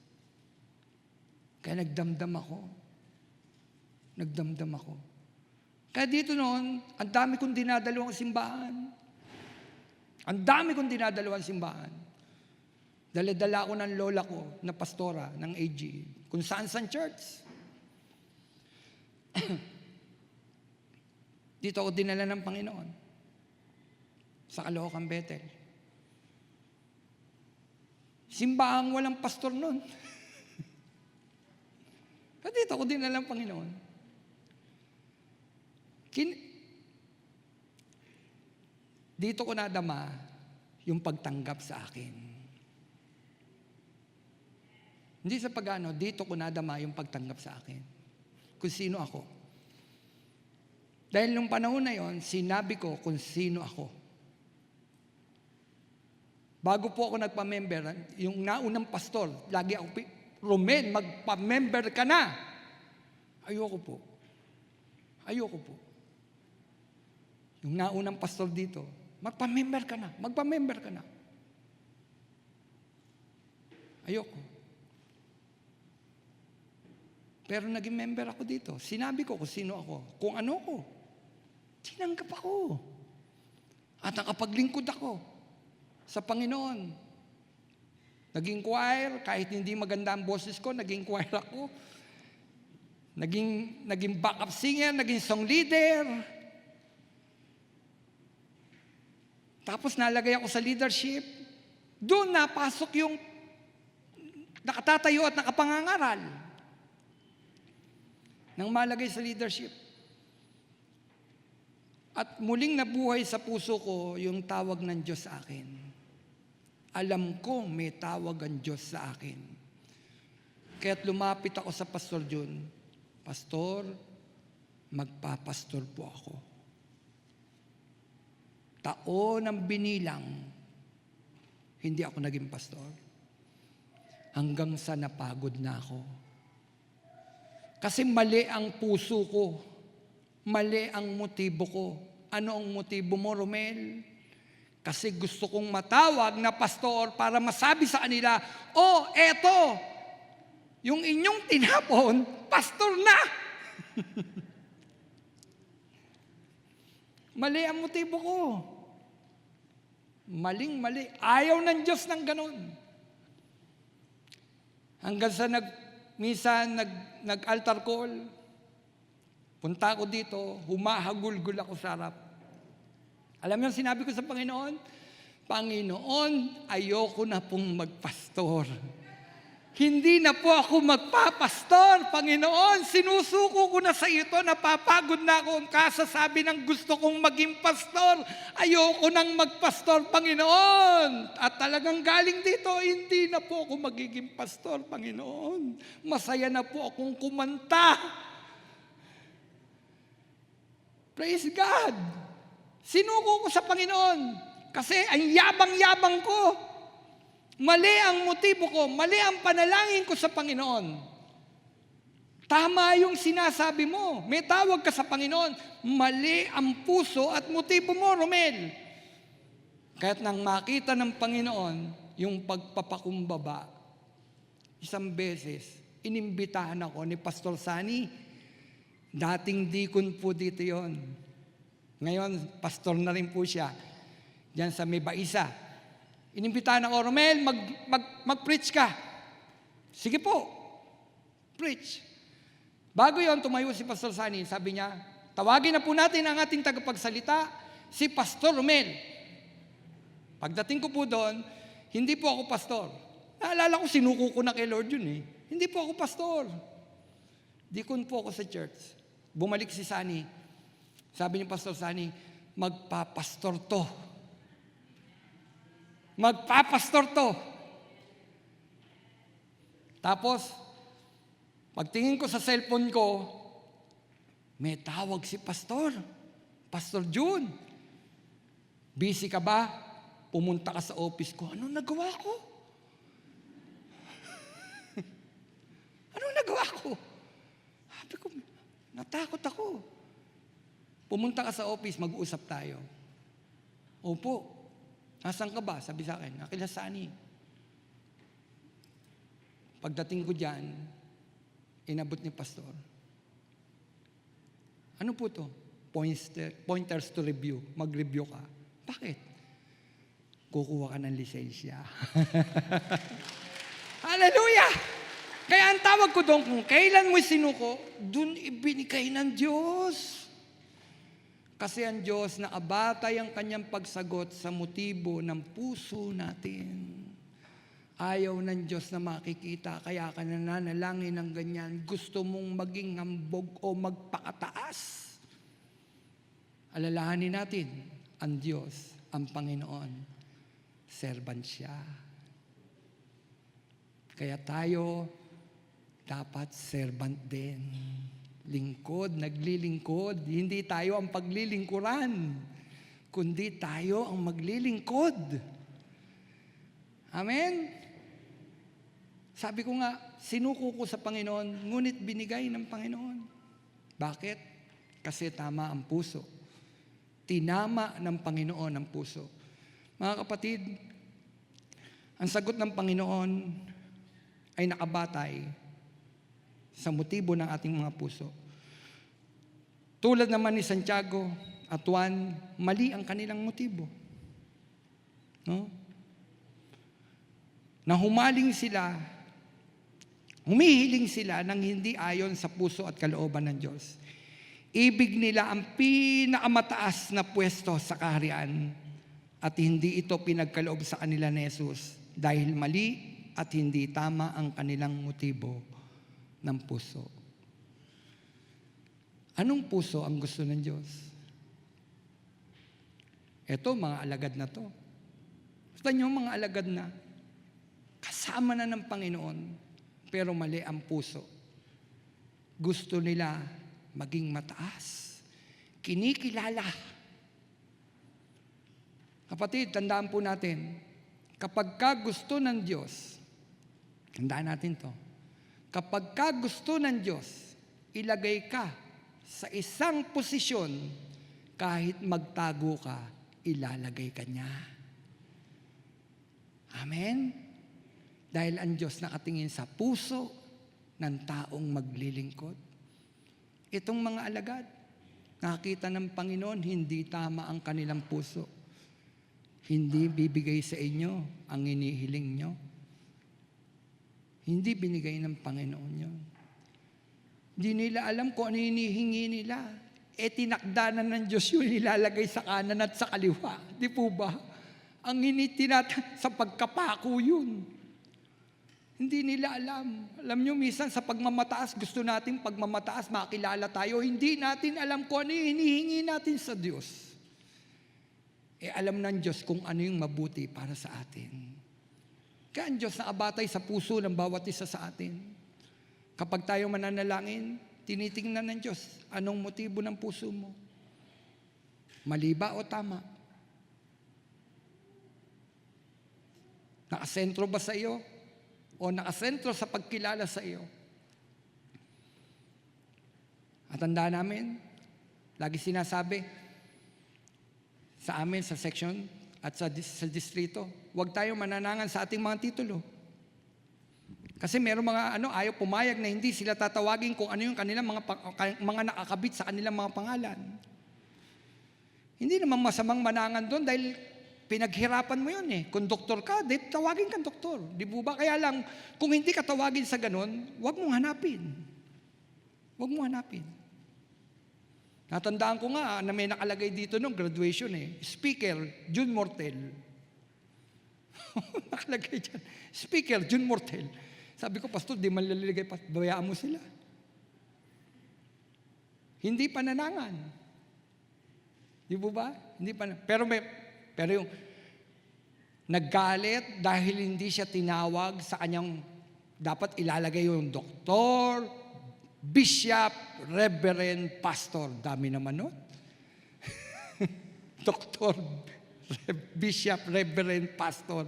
S1: Kaya nagdamdam ako. Kaya dito noon, ang dami kong dinadalawang simbahan. Dala-dala ko ng lola ko na pastora ng AG. Kung saan-saan church. Dito ako dinala ng Panginoon. Sa Caloocan, Bethel. Simbahang walang pastor nun. Dito ako dinala ng Panginoon. Dito ko nadama yung pagtanggap sa akin. Hindi sa pagano, dito ko nadama yung pagtanggap sa akin. Kung sino ako. Dahil nung panahon na yon, sinabi ko kung sino ako. Bago po ako nagpa-member, yung naunang pastor, lagi ako, Romel, magpa-member ka na. Ayoko po. Yung naunang pastor dito, magpa-member ka na. Ayoko. Pero naging member ako dito. Sinabi ko kung sino ako. Kung ano ko. Tinanggap ako. At nakapaglingkod ako sa Panginoon. Naging choir, kahit hindi maganda ang boses ko, naging choir ako. Naging backup singer, naging song leader. Tapos nalagay ako sa leadership. Doon napasok yung nakatatayo at nakapangangaral. Nang malagay sa leadership. At muling nabuhay sa puso ko yung tawag ng Diyos sa akin. Alam ko may tawag ang Diyos sa akin. Kaya't lumapit ako sa Pastor June. Pastor, magpapastor po ako. Taon ang binilang, hindi ako naging pastor. Hanggang sa napagod na ako. Kasi mali ang puso ko. Mali ang motibo ko. Ano ang motibo mo, Romel? Kasi gusto kong matawag na pastor para masabi sa kanila, oh, eto, yung inyong tinapon, pastor na. Mali ang motibo ko. Maling-mali. Ayaw ng Diyos ng ganun. Hanggang sa minsan nag-altar call, punta ako dito, humahagulgul ako sa harap. Alam niyo, sinabi ko sa Panginoon, Panginoon, ayoko na pong magpastor. Hindi na po ako magpapastor, Panginoon. Sinusuko ko na sa ito, napapagod na ako ang kasasabi ng gusto kong maging pastor. Ayoko nang magpastor, Panginoon. At talagang galing dito, hindi na po ako magiging pastor, Panginoon. Masaya na po akong kumanta. Praise God. Sinuko ko sa Panginoon kasi ang yabang-yabang ko. Mali ang motibo ko, mali ang panalangin ko sa Panginoon. Tama yung sinasabi mo. May tawag ka sa Panginoon. Mali ang puso at motibo mo, Romel. Kaya't nang makita ng Panginoon yung pagpapakumbaba, isang beses, inimbitahan ako ni Pastor Sani. Dating deacon po dito yon. Ngayon, pastor na rin po siya. Diyan sa Mibaisa. Inimbitahan ako, Romel, mag-preach ka. Sige po, preach. Bago yon, tumayo si Pastor Sani. Sabi niya, tawagin na po natin ang ating tagapagsalita, si Pastor Romel. Pagdating ko po doon, hindi po ako pastor. Naalala ko, sinuko ko na kay Lord yun eh. Hindi po ako pastor. Deacon po ako sa church. Bumalik si Sani. Sabi ni Pastor Sani, magpapastor to. Magpapastor to. Tapos, pagtingin ko sa cellphone ko, may tawag si Pastor. Pastor June. Busy ka ba? Pumunta ka sa office ko. Anong nagawa ko? Anong nagawa ko? Sabi ko, natakot ako. Pumunta ka sa office, mag-uusap tayo. Opo. Nasaan ka ba? Sabi sa akin, Akila Sani. Pagdating ko dyan, inabot ni Pastor. Ano po to? Pointers to review. Mag-review ka. Bakit? Kukuha ka ng lisensya. Hallelujah! Kaya ang tawag ko doon, kung kailan mo sinuko, doon ibinigay ng Diyos. Kasi ang Diyos nakabatay ang kanyang pagsagot sa motibo ng puso natin. Ayaw ng Diyos na makikita, kaya ka nananalangin ng ganyan. Gusto mong maging hambog o magpakataas. Alalahanin natin, ang Diyos, ang Panginoon, servant siya. Kaya tayo, dapat servant din. Lingkod, naglilingkod. Hindi tayo ang paglilingkuran, kundi tayo ang maglilingkod. Amen? Sabi ko nga, sinuko ko sa Panginoon, ngunit binigay ng Panginoon. Bakit? Kasi tama ang puso. Tinama ng Panginoon ang puso. Mga kapatid, ang sagot ng Panginoon ay nakabatay sa motibo ng ating mga puso. Tulad naman ni Santiago at Juan, mali ang kanilang motibo. No? Na humihiling sila ng hindi ayon sa puso at kalooban ng Diyos. Ibig nila ang pinakamataas na pwesto sa kaharian at hindi ito pinagkaloob sa kanila ni Jesus dahil mali at hindi tama ang kanilang motibo ng puso. Anong puso ang gusto ng Diyos? Ito, mga alagad na to. Gusto nyo mga alagad na kasama na ng Panginoon, pero mali ang puso. Gusto nila maging mataas. Kinikilala. Kapatid, tandaan po natin, kapag ka gusto ng Diyos, tandaan natin to, kapag ka gusto ng Diyos, ilagay ka sa isang posisyon, kahit magtago ka, ilalagay ka niya. Amen? Dahil ang Diyos nakatingin sa puso ng taong maglilingkod. Itong mga alagad, nakita ng Panginoon, hindi tama ang kanilang puso. Hindi bibigay sa inyo ang inihiling nyo. Hindi binigay ng Panginoon yun. Hindi nila alam kung ano hinihingi nila. Tinakda na ng Diyos yun, ilalagay sa kanan at sa kaliwa. Di po ba? Ang sa pagkapako yun. Hindi nila alam. Alam nyo, minsan sa pagmamataas, gusto natin pagmamataas, makilala tayo. Hindi natin alam kung ano yung hinihingi natin sa Diyos. Alam ng Diyos kung ano yung mabuti para sa atin. Kaya ang Diyos nakabatay sa puso ng bawat isa sa atin. Kapag tayo mananalangin, tinitingnan ng Diyos, anong motibo ng puso mo? Mali ba o tama? Nakasentro ba sa iyo? O nakasentro sa pagkilala sa iyo? At tandaan namin, lagi sinasabi sa amin, sa section at sa distrito, huwag tayong mananangan sa ating mga titulo. Kasi meron mga ayaw pumayag na hindi sila tatawagin kung ano yung kanilang mga nakakabit sa kanilang mga pangalan. Hindi naman masamang manangan doon dahil pinaghirapan mo yun Kung doktor ka, tawagin kang doktor. Di po ba? Kaya lang, kung hindi ka tawagin sa ganun, huwag mong hanapin. Huwag mong hanapin. Natandaan ko nga na may nakalagay dito nung graduation Speaker, June Mortel. Nakalagay dyan. Speaker, June Mortel. Sabi ko, Pastor, di man lalagay pa. Bayaan mo sila. Hindi pananangan. Di po ba? Hindi pa. Pero yung naggalit dahil hindi siya tinawag sa kanyang dapat ilalagay yung doktor, bishop, reverend, pastor. Dami naman nun. Doktor, bishop, reverend, pastor.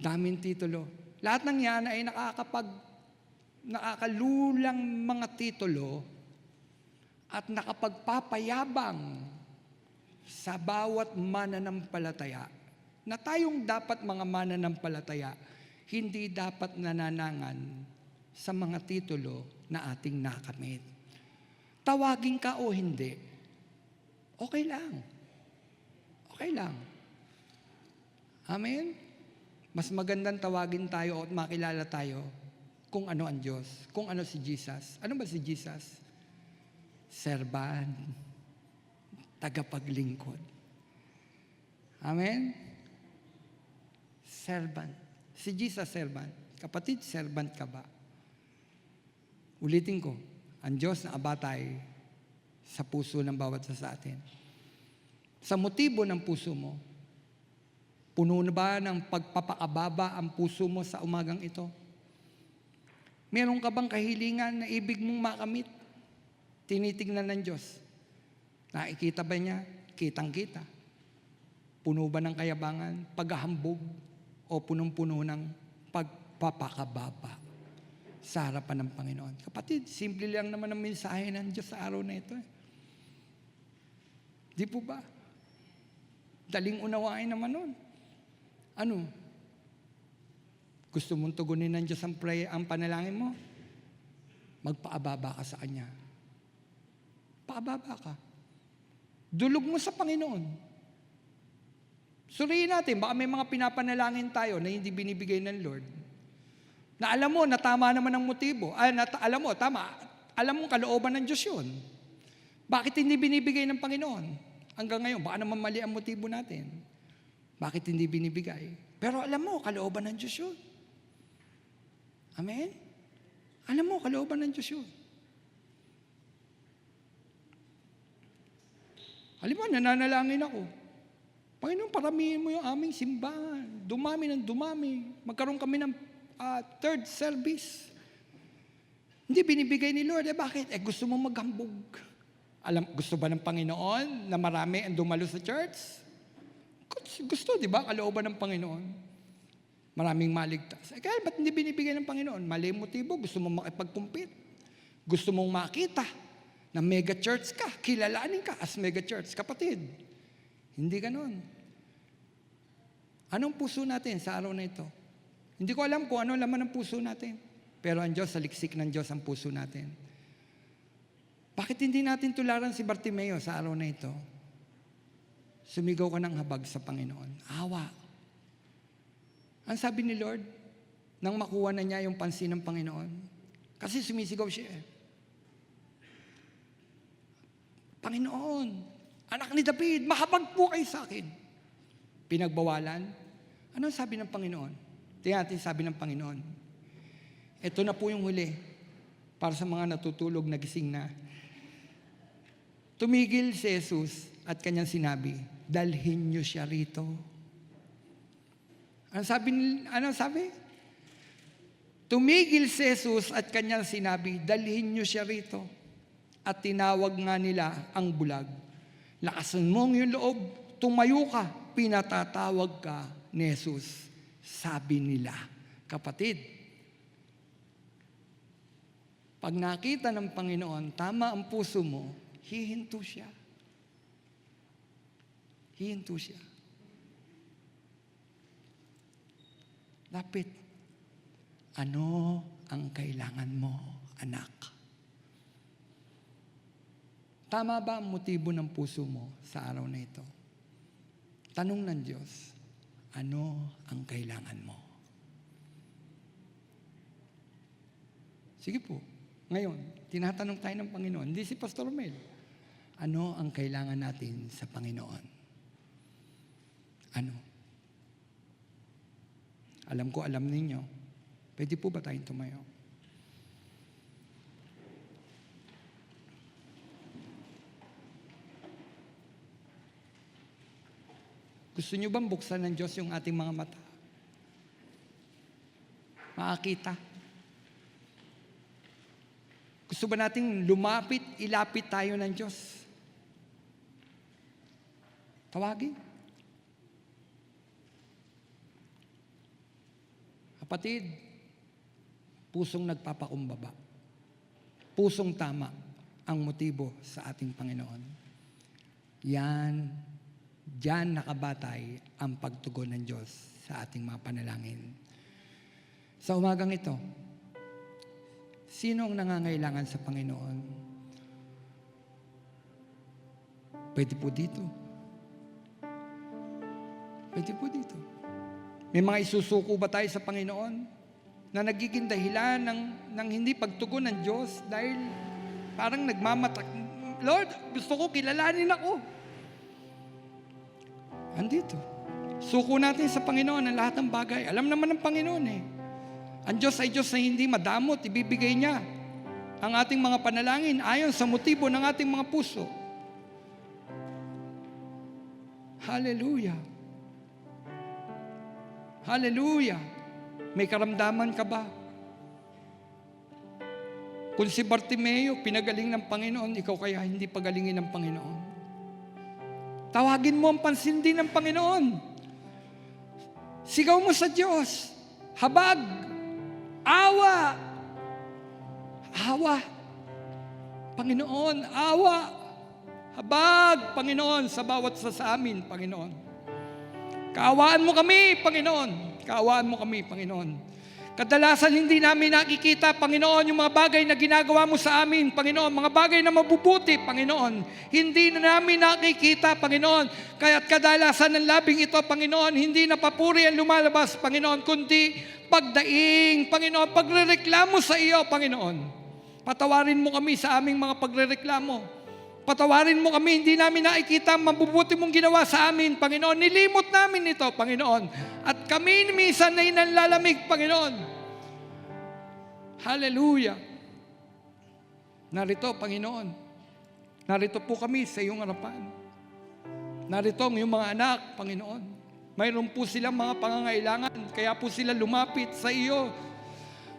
S1: Daming titulo. Lahat ng yan ay nakakalulang mga titulo at nakapagpapayabang sa bawat mananampalataya na tayong dapat mga mananampalataya, hindi dapat nananangan sa mga titulo na ating nakamit. Tawagin ka o hindi, okay lang. Okay lang. Amen? Mas magandang tawagin tayo at makilala tayo kung ano ang Diyos, kung ano si Jesus. Ano ba si Jesus? Serban, tagapaglingkod. Amen? Servant. Si Jesus, servant. Kapatid, servant ka ba? Ulitin ko, ang Diyos na abatay sa puso ng bawat isa sa atin. Sa motibo ng puso mo, puno na ba ng pagpapakababa ang puso mo sa umagang ito? Meron ka bang kahilingan na ibig mong makamit? Tinitingnan ng Diyos. Nakikita ba niya? Kitang-kita. Puno ba ng kayabangan, paghahambog, o punong-puno ng pagpapakababa sa harapan ng Panginoon? Kapatid, simple lang naman ang mensahe ng Diyos sa araw na ito. Di po ba? Daling unawain naman nun. Ano? Gusto mong tugunin ng Diyos ang panalangin mo? Magpaababa ka sa Kanya. Paababa ka. Dulog mo sa Panginoon. Suriin natin, baka may mga pinapanalangin tayo na hindi binibigay ng Lord. Na alam mo na tama naman ang motibo. Alam mo, tama. Alam mo, kalooban ng Diyos yun. Bakit hindi binibigay ng Panginoon? Hanggang ngayon, baka naman mali ang motibo natin. Bakit hindi binibigay? Pero alam mo, kalooban ng Diyos yun. Amen? Alam mo, kalooban ng Diyos yun. Alam mo, nananalangin ako. Panginoon, paramihin mo yung aming simbahan. Dumami ng dumami. Magkaroon kami ng third service. Hindi binibigay ni Lord. Bakit? Gusto mo maghambog. Gusto ba ng Panginoon na marami ang dumalo sa church? Gusto, di ba? Kalooban ng Panginoon. Maraming maligtas. Kaya ba't hindi binibigay ng Panginoon? Mali motibo. Gusto mong makipag-compete. Gusto mong makita na mega church ka. Kilalanin ka as mega church. Kapatid, hindi ganon. Anong puso natin sa araw na ito? Hindi ko alam kung ano laman ng puso natin. Pero ang Diyos, saliksik ng Diyos ang puso natin. Bakit hindi natin tularan si Bartimeo sa araw na ito? Sumigaw ka ng habag sa Panginoon. Awa. Ang sabi ni Lord, nang makuha na niya yung pansin ng Panginoon, kasi sumisigaw siya. Panginoon, anak ni David, mahabag po kayo sa akin. Pinagbawalan. Ano sabi ng Panginoon? Tingnan natin sabi ng Panginoon. Ito na po yung huli para sa mga natutulog na gising na. Tumigil si Jesus at kanyang sinabi, dalhin niyo siya rito. Ano sabi? Tumigil si Jesus at kanyang sinabi, dalhin niyo siya rito. At tinawag nga nila ang bulag. Lakasan mo ang iyong loob, tumayo ka, pinatatawag ka ni Jesus. Sabi nila, kapatid, pag nakita ng Panginoon, tama ang puso mo, hihinto siya. Hihinto siya. Lapit. Ano ang kailangan mo, anak? Tama ba ang motibo ng puso mo sa araw na ito? Tanong ng Diyos, ano ang kailangan mo? Sige po, ngayon, tinatanong tayo ng Panginoon, hindi si Pastor Mel, ano ang kailangan natin sa Panginoon? Ano? Alam ko, alam ninyo. Pwede po ba tayong tumayo? Gusto nyo bang buksan ng Diyos yung ating mga mata? Makakita. Gusto ba nating lumapit, ilapit tayo ng Diyos? Tawagin. Kapatid, pusong nagpapakumbaba. Pusong tama ang motibo sa ating Panginoon. Diyan nakabatay ang pagtugon ng Diyos sa ating mga panalangin. Sa umagang ito, sino ang nangangailangan sa Panginoon? Pwede po dito. Pwede po dito. May mga isusuko ba tayo sa Panginoon na nagiging dahilan ng hindi pagtugon ng Diyos dahil parang nagmamatak, Lord, gusto ko kilalanin ako. Andito. Suko natin sa Panginoon ang lahat ng bagay. Alam naman ng Panginoon eh. Ang Diyos ay Diyos na hindi madamot. Ibibigay niya ang ating mga panalangin ayon sa motibo ng ating mga puso. Hallelujah. Hallelujah. May karamdaman ka ba? Kung si Bartimeo pinagaling ng Panginoon, ikaw kaya hindi pagalingin ng Panginoon? Tawagin mo ang pansin din ng Panginoon. Sigaw mo sa Diyos. Habag. Awa. Awa. Panginoon, awa. Habag, Panginoon, sa bawat sa amin, Panginoon. Kaawaan mo kami, Panginoon. Kaawaan mo kami, Panginoon. Kadalasan hindi namin nakikita, Panginoon, yung mga bagay na ginagawa mo sa amin, Panginoon, mga bagay na mabubuti, Panginoon. Hindi na namin nakikita, Panginoon. Kaya't kadalasan ng labing ito, Panginoon, hindi na papuri ang lumalabas, Panginoon, kundi pagdaing, Panginoon, pagrereklamo sa iyo, Panginoon. Patawarin mo kami sa aming mga pagrereklamo. Patawarin mo kami, hindi namin nakikita ang mabubuti mong ginawa sa amin, Panginoon. Nilimot namin ito, Panginoon. At kami minsan ay nanlalamig, Panginoon. Hallelujah. Narito, Panginoon. Narito po kami sa iyong harapan. Narito ang iyong mga anak, Panginoon. Mayroon po silang mga pangangailangan, kaya po sila lumapit sa iyo.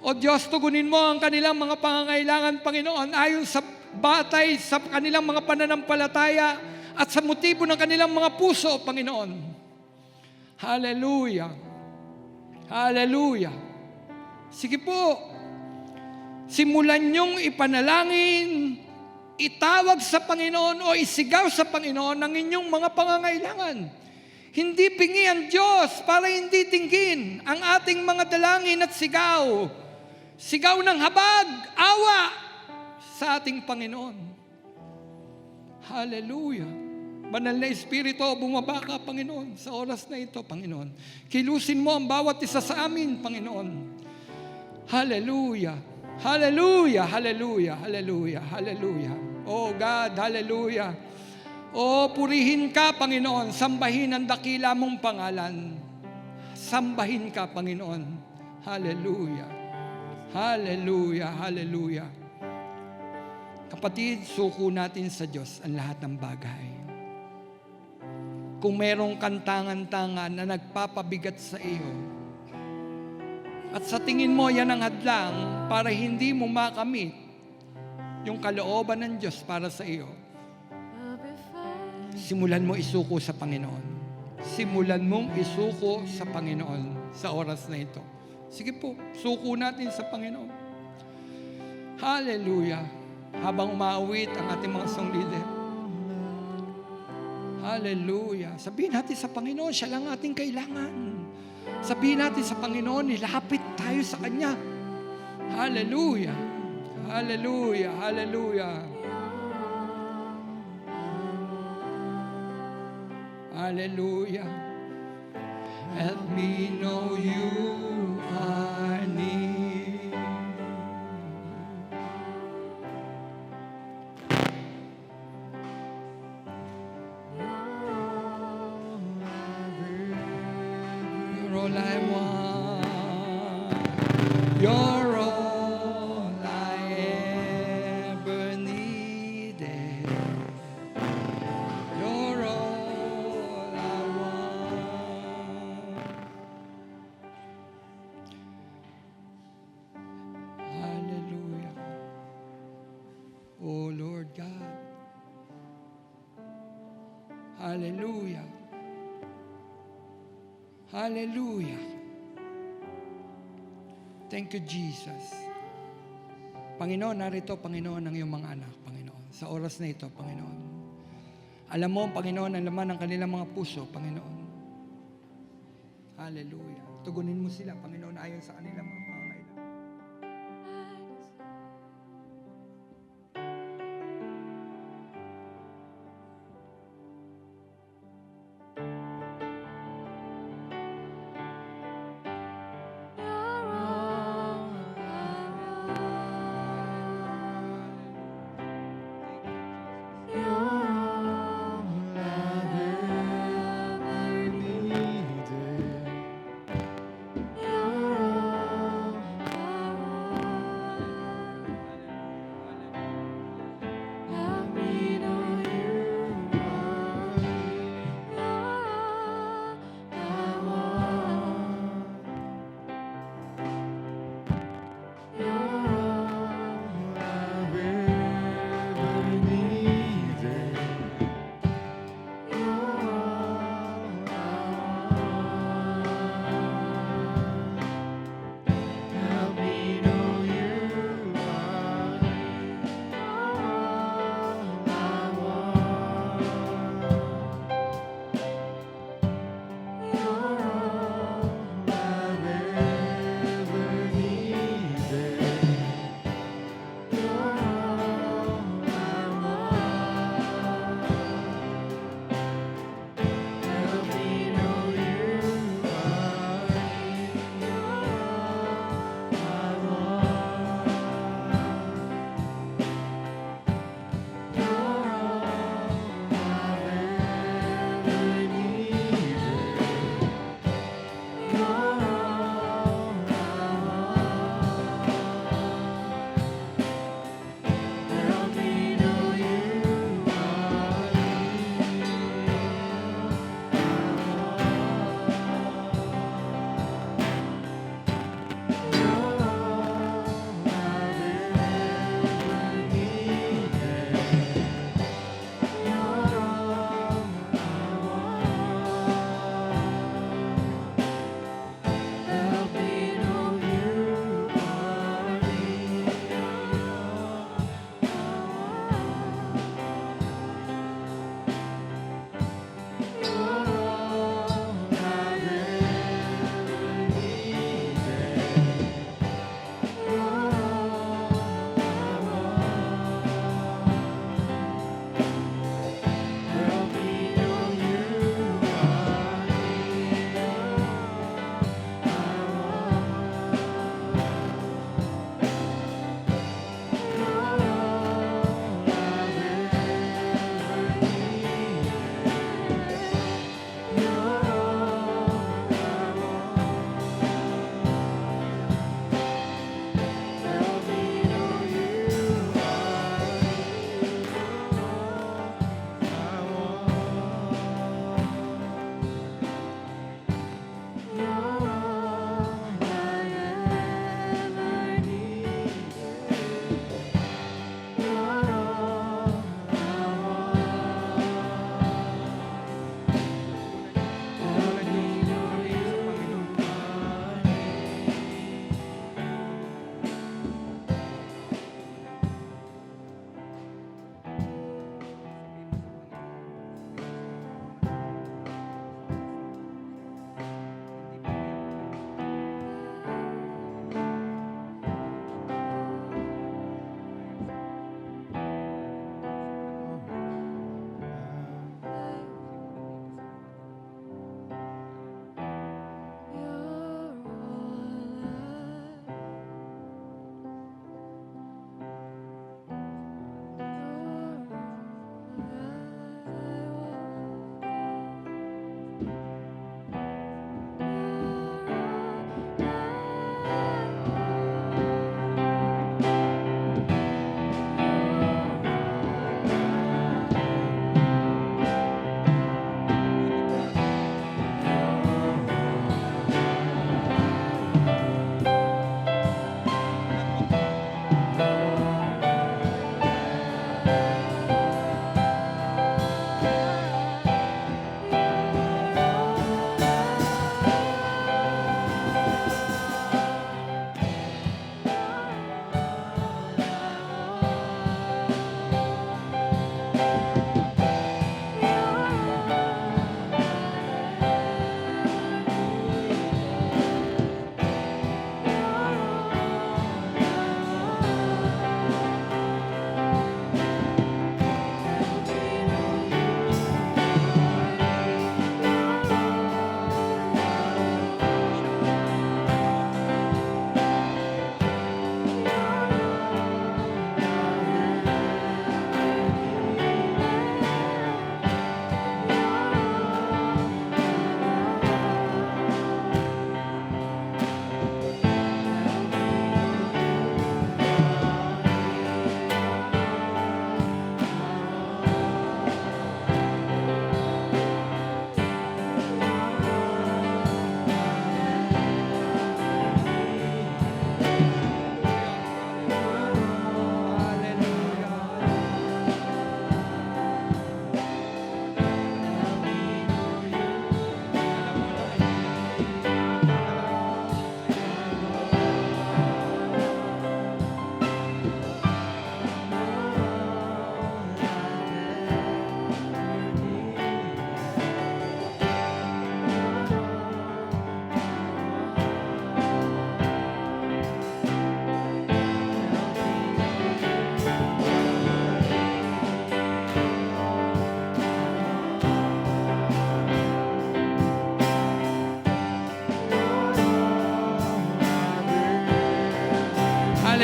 S1: O Diyos, tugunin mo ang kanilang mga pangangailangan, Panginoon, ayon sa batay sa kanilang mga pananampalataya at sa motibo ng kanilang mga puso, Panginoon. Hallelujah. Hallelujah. Sige po, simulan niyong ipanalangin, itawag sa Panginoon o isigaw sa Panginoon ang inyong mga pangangailangan. Hindi pingi ang Diyos para hindi tingin ang ating mga dalangin at sigaw. Sigaw ng habag, awa sa ating Panginoon. Hallelujah. Banal na Espiritu, bumaba ka, Panginoon, sa oras na ito, Panginoon. Kilusin mo ang bawat isa sa amin, Panginoon. Hallelujah. Hallelujah, hallelujah, hallelujah, hallelujah. Oh God, hallelujah. Oh, purihin ka, Panginoon. Sambahin ang dakila mong pangalan. Sambahin ka, Panginoon. Hallelujah. Hallelujah, hallelujah. Kapatid, suko natin sa Diyos ang lahat ng bagay. Kung merong kantangan-tangan na nagpapabigat sa iyo, at sa tingin mo yan ang hadlang para hindi mo makamit yung kalooban ng Diyos para sa iyo, simulan mo isuko sa Panginoon. Simulan mong isuko sa Panginoon sa oras na ito. Sige po, suko natin sa Panginoon. Hallelujah. Habang umaawit ang ating mga song leader. Hallelujah. Sabihin natin sa Panginoon, siya lang ating kailangan. Sabihin natin sa Panginoon, nilapit tayo sa Kanya. Hallelujah. Hallelujah. Hallelujah. Hallelujah. Help me know you are near. You're all I want. You're all I ever needed. You're all I want. Hallelujah. Oh Lord God. Hallelujah. Hallelujah. Thank you, Jesus. Panginoon, narito, Panginoon, ang iyong mga anak, Panginoon. Sa oras na ito, Panginoon. Alam mo, Panginoon, ang laman ng kanilang mga puso, Panginoon. Hallelujah. Tugunin mo sila, Panginoon, ayon sa kanilang mga pangangailangan.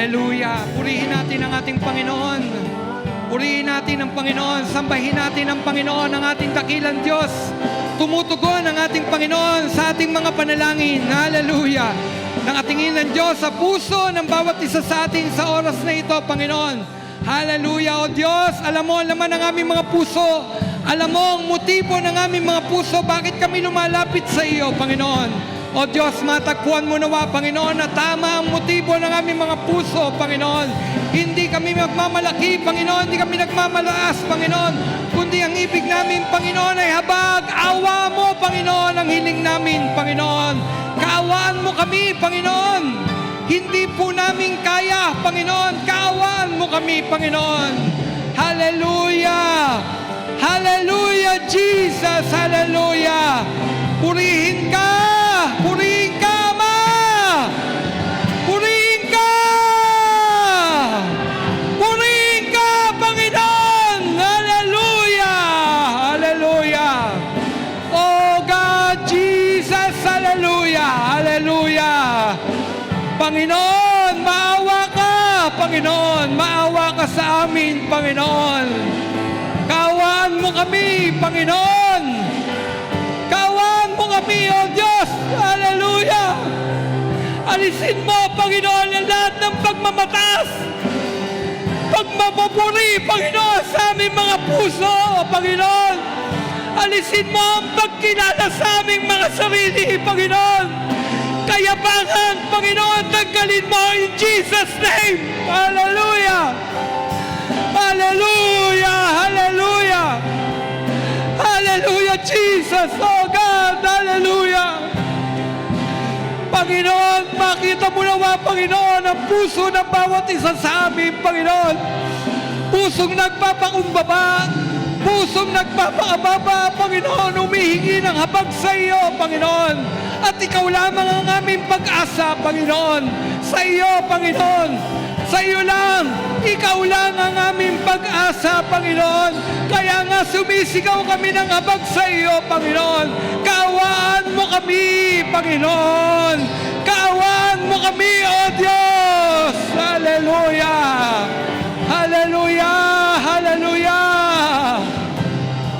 S1: Hallelujah. Purihin natin ang ating Panginoon. Purihin natin ang Panginoon. Sambahin natin ang Panginoon, ang ating dakilang Diyos. Tumutugon ang ating Panginoon sa ating mga panalangin. Hallelujah. Nangatingin ng Diyos sa puso ng bawat isa sa atin sa oras na ito, Panginoon. Hallelujah. O Diyos, alam mo ang laman ng aming mga puso. Alam mo ang motibo ng aming mga puso. Bakit kami lumalapit sa iyo, Panginoon? O Diyos, matagpuan mo nawa, Panginoon, na tama ang motibo ng aming mga puso, Panginoon. Hindi kami magmamalaki, Panginoon. Hindi kami nagmamalaas, Panginoon. Kundi ang ibig namin, Panginoon, ay habag. Awa mo, Panginoon, ang hiling namin, Panginoon. Kaawaan mo kami, Panginoon. Hindi po namin kaya, Panginoon. Kaawaan mo kami, Panginoon. Hallelujah! Hallelujah, Jesus! Hallelujah! Purihin ka! Purihin ka, Ama! Purihin ka! Purihin ka, Panginoon! Hallelujah! Hallelujah! Oh God, Jesus! Hallelujah! Hallelujah! Panginoon, maawa ka! Panginoon, maawa ka sa amin, Panginoon! Kaawaan mo kami, Panginoon! Kaawaan mo kami, O Diyos! Hallelujah! Alisin mo, Panginoon, ang lahat ng pagmamataas, pagmamapuri, Panginoon, sa aming mga puso, Panginoon. Alisin mo ang pagkilala sa aming mga sarili, Panginoon. Kayabangan, Panginoon, tanggalin mo in Jesus' name. Hallelujah! Hallelujah! Hallelujah! Hallelujah, Jesus! Oh God! Hallelujah! Panginoon, makita mo nawa, Panginoon, ang puso ng bawat isa sa amin, Panginoon. Pusong nagpapakumbaba, pusong nagpapakababa, Panginoon, humihingi ng habag sa iyo, Panginoon. At ikaw lamang ang aming pag-asa, Panginoon. Sa iyo, Panginoon. Sa iyo lang. Ikaw lang ang aming pag-asa, Panginoon. Kaya nga sumisigaw kami ng habag sa iyo, Panginoon. Kaawaan mo kami, Panginoon. Kaawaan mo kami, O Diyos. Hallelujah. Hallelujah. Hallelujah.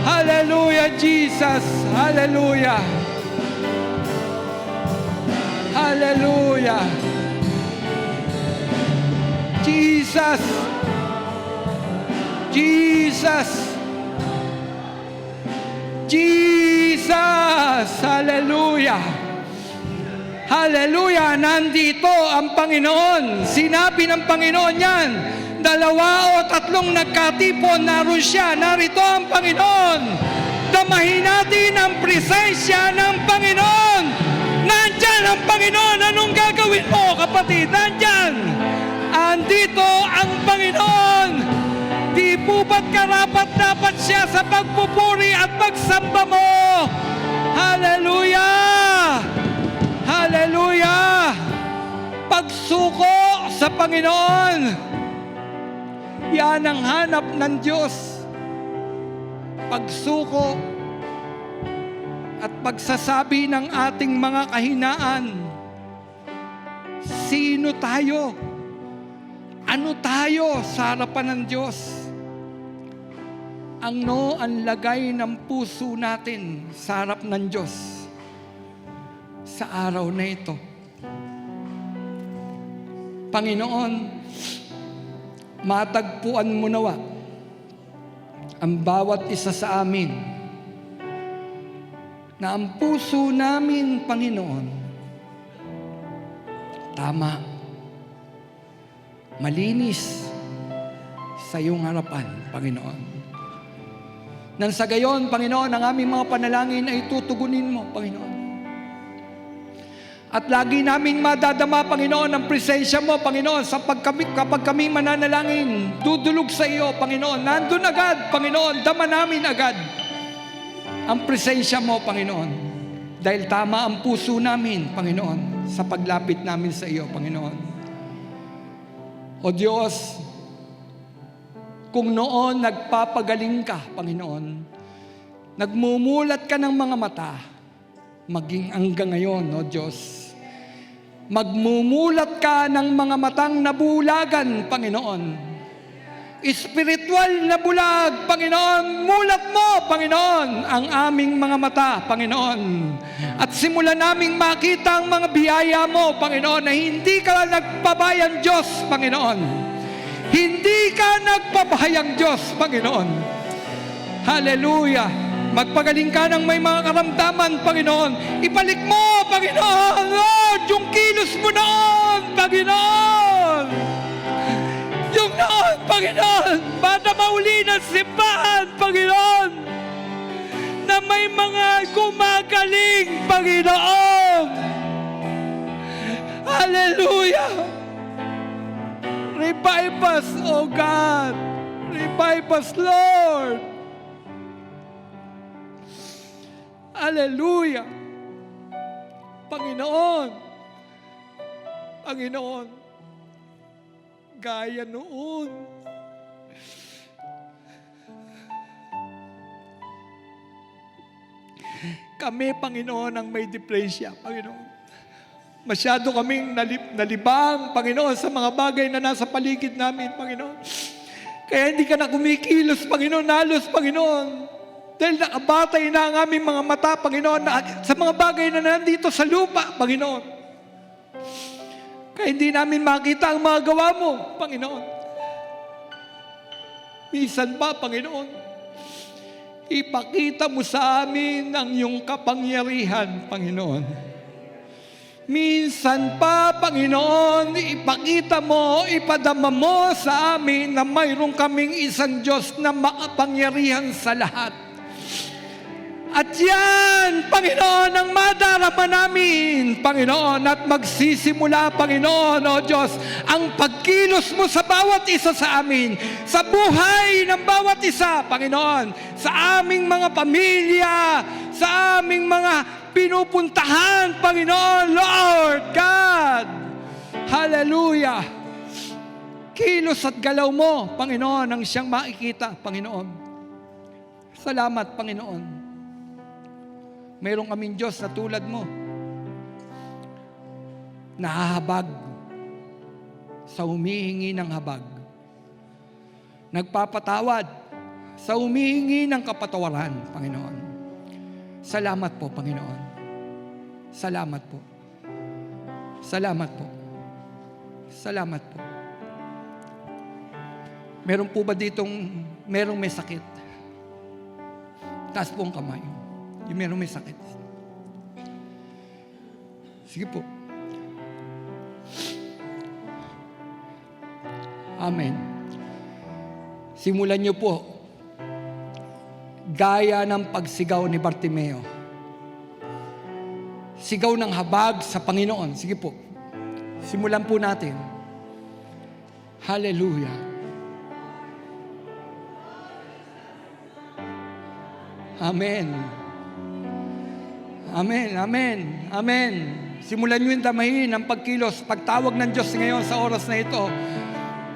S1: Hallelujah, Jesus. Hallelujah. Hallelujah. Jesus. Jesus. Jesus. Hallelujah. Hallelujah. Nandito ang Panginoon. Sinabi ng Panginoon yan. 2 o 3 nagkatipon, naroon siya. Narito ang Panginoon. Damahin natin ang presensya ng Panginoon. Nandyan ang Panginoon. Anong gagawin mo, kapatid? Nandyan. Andito ang Panginoon. Di po ba't karapat-dapat siya sa pagpupuri at pagsamba mo? Hallelujah! Hallelujah! Pagsuko sa Panginoon. Yan ang hanap ng Diyos. Pagsuko at pagsasabi ng ating mga kahinaan. Sino tayo? Ano tayo sa harapan ng Diyos? Ano ang lagay ng puso natin sa harap ng Diyos sa araw na ito? Panginoon, matagpuan mo nawa ang bawat isa sa amin na ang puso namin, Panginoon, tama, malinis sa iyong harapan, Panginoon. Nang sa gayon, Panginoon, ang aming mga panalangin ay tutugunin mo, Panginoon. At lagi naming madadama, Panginoon, ang presensya mo, Panginoon, kapag kami mananalangin, dudulog sa iyo, Panginoon. Nandun agad, Panginoon, dama namin agad ang presensya mo, Panginoon. Dahil tama ang puso namin, Panginoon, sa paglapit namin sa iyo, Panginoon. O Diyos, kung noon nagpapagaling ka, Panginoon, nagmumulat ka ng mga mata, maging hanggang ngayon, O Diyos, Magmumulat ka ng mga matang nabulagan, Panginoon. Espiritual na bulag, Panginoon, mulat mo, Panginoon, ang aming mga mata, Panginoon. At simulan naming makita ang mga biyaya mo, Panginoon, na hindi ka nagpabayang Diyos, Panginoon. Hindi ka nagpabayang Diyos, Panginoon. Hallelujah. Magpagaling ka ng may mga karamdaman, Panginoon. Ibalik mo, Panginoon, Lord, yung kilos mo noon, Panginoon. Yung noon, Panginoon, bata mauli ng simbahan, Panginoon, na may mga gumagaling, Panginoon. Hallelujah. Revive us, O God. Revive us, Lord. Hallelujah. Panginoon. Panginoon. Gaya noon. Kami, Panginoon, ang may depresya, Panginoon. Masyado kaming nalibang, Panginoon, sa mga bagay na nasa paligid namin, Panginoon. Kaya hindi ka na kumikilos, Panginoon, halos, Panginoon. Dahil nakabatay na ang aming mga mata, Panginoon, sa mga bagay na nandito sa lupa, Panginoon. Kaya hindi namin makita ang mga gawa mo, Panginoon. Minsan pa, Panginoon, ipakita mo sa amin ang iyong kapangyarihan, Panginoon. Minsan pa, Panginoon, ipakita mo, ipadama mo sa amin na mayroon kaming isang Diyos na makapangyarihan sa lahat. At yan, Panginoon, ang madarama namin, Panginoon, at magsisimula, Panginoon, O Diyos, ang pagkilos mo sa bawat isa sa amin, sa buhay ng bawat isa, Panginoon, sa aming mga pamilya, sa aming mga pinupuntahan, Panginoon, Lord God. Hallelujah. Kilos at galaw mo, Panginoon, ang siyang makikita, Panginoon. Salamat, Panginoon. Mayroon kaming Diyos na tulad mo. Nahahabag sa humihingi ng habag. Nagpapatawad sa humihingi ng kapatawaran, Panginoon. Salamat po, Panginoon. Salamat po. Salamat po. Salamat po. Meron po ba ditong merong may sakit? Taas po ang kamay. Yung merong may sakit. Sige po. Amen. Simulan niyo po. Gaya ng pagsigaw ni Bartimeo. Sigaw ng habag sa Panginoon. Sige po. Simulan po natin. Hallelujah. Amen. Amen. Amen. Amen. Simulan nyo yung damahin ang pagkilos, pagtawag ng Diyos ngayon sa oras na ito.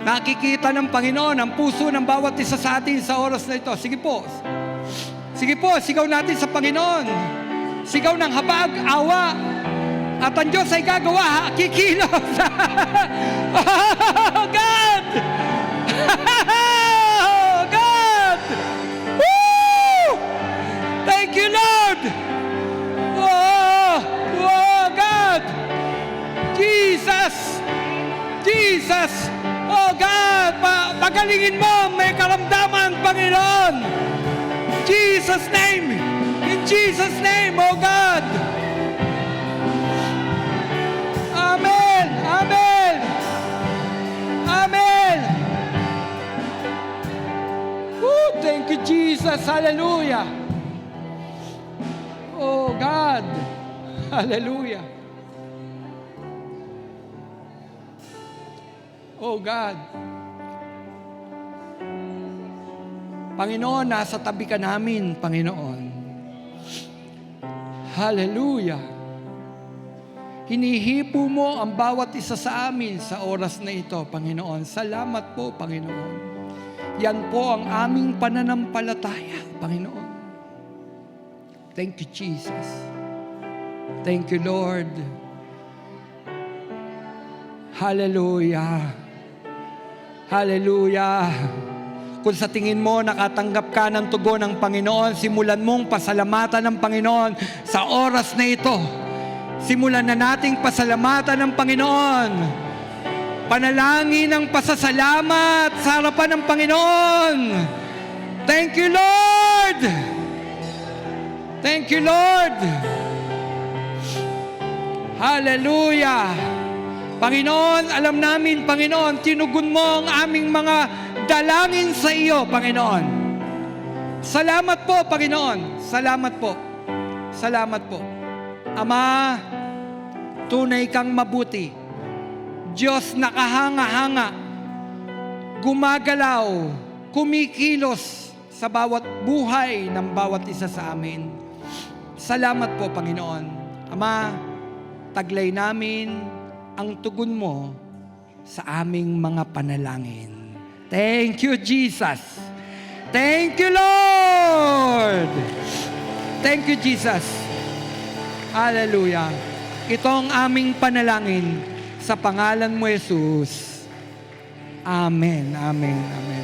S1: Nakikita ng Panginoon ang puso ng bawat isa sa atin sa oras na ito. Sige po. Sige po, sigaw natin sa Panginoon. Sigaw ng habag, awa. At ang Diyos ay gagawa, kikilos. Oh, God! Oh, God! Woo! Thank you, Lord! Oh, oh, God! Jesus! Jesus! Oh, God! Pagalingin mo, may karamdaman, Panginoon! Jesus' name! In Jesus' name, oh God! Amen! Amen! Amen! Woo! Thank you, Jesus! Hallelujah! Oh God! Hallelujah! Oh God! Panginoon, nasa tabi ka namin, Panginoon. Hallelujah. Hinihipo mo ang bawat isa sa amin sa oras na ito, Panginoon. Salamat po, Panginoon. Yan po ang aming pananampalataya, Panginoon. Thank you, Jesus. Thank you, Lord. Hallelujah. Hallelujah. Kung sa tingin mo nakatanggap ka ng tugon ng Panginoon, simulan mong pasalamatan ng Panginoon sa oras na ito. Simulan na nating pasalamatan ng Panginoon. Panalangin ng pasasalamat sa harapan ng Panginoon. Thank you, Lord! Thank you, Lord! Hallelujah! Panginoon, alam namin, Panginoon, tinugon mo ang aming mga dalangin sa iyo, Panginoon. Salamat po, Panginoon. Salamat po. Salamat po. Ama, tunay kang mabuti. Diyos nakahanga-hanga, gumagalaw, kumikilos sa bawat buhay ng bawat isa sa amin. Salamat po, Panginoon. Ama, taglay namin ang tugon mo sa aming mga panalangin. Thank you, Jesus. Thank you, Lord. Thank you, Jesus. Hallelujah. Ito ang aming panalangin sa pangalan mo, Jesus. Amen. Amen. Amen.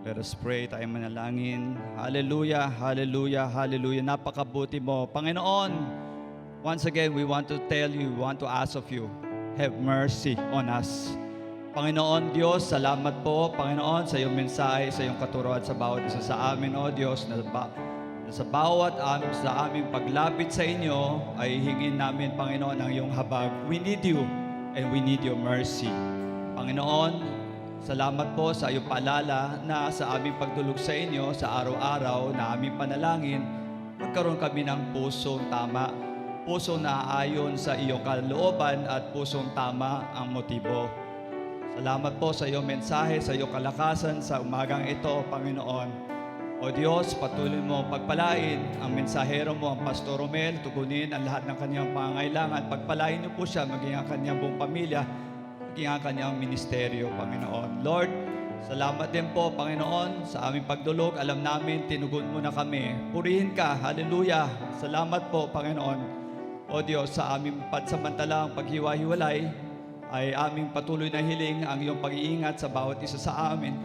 S2: Let us pray, tayo manalangin. Hallelujah, hallelujah, hallelujah. Napakabuti mo. Panginoon, once again, we want to tell you, we want to ask of you, have mercy on us. Panginoon Diyos, salamat po, Panginoon, sa iyong mensahe, sa iyong katuruan sa bawat isa sa amin, O Diyos, na sa bawat sa aming paglapit sa inyo, ay hingin namin, Panginoon, ang iyong habag. We need you, and we need your mercy. Panginoon, salamat po sa iyong paalala na sa aming pagtulog sa inyo, sa araw-araw na aming panalangin, magkaroon kami ng pusong tama, pusong naaayon sa iyong kalooban at pusong tama ang motibo. Salamat po sa iyong mensahe, sa iyong kalakasan sa umagang ito, Panginoon. O Diyos, patuloy mo pagpalain ang mensahero mo, ang Pastor Romel, tugunin ang lahat ng kanyang pangangailangan. Pagpalain niyo po siya, maging ang kanyang buong pamilya, ang kanyang ministeryo, Panginoon. Lord, salamat din po, Panginoon, sa aming pagdulog. Alam namin, tinugon mo na kami. Purihin ka. Hallelujah. Salamat po, Panginoon. O Diyos, sa aming pansamantalang paghiwa-hiwalay, ay aming patuloy na hiling ang iyong pag-iingat sa bawat isa sa amin.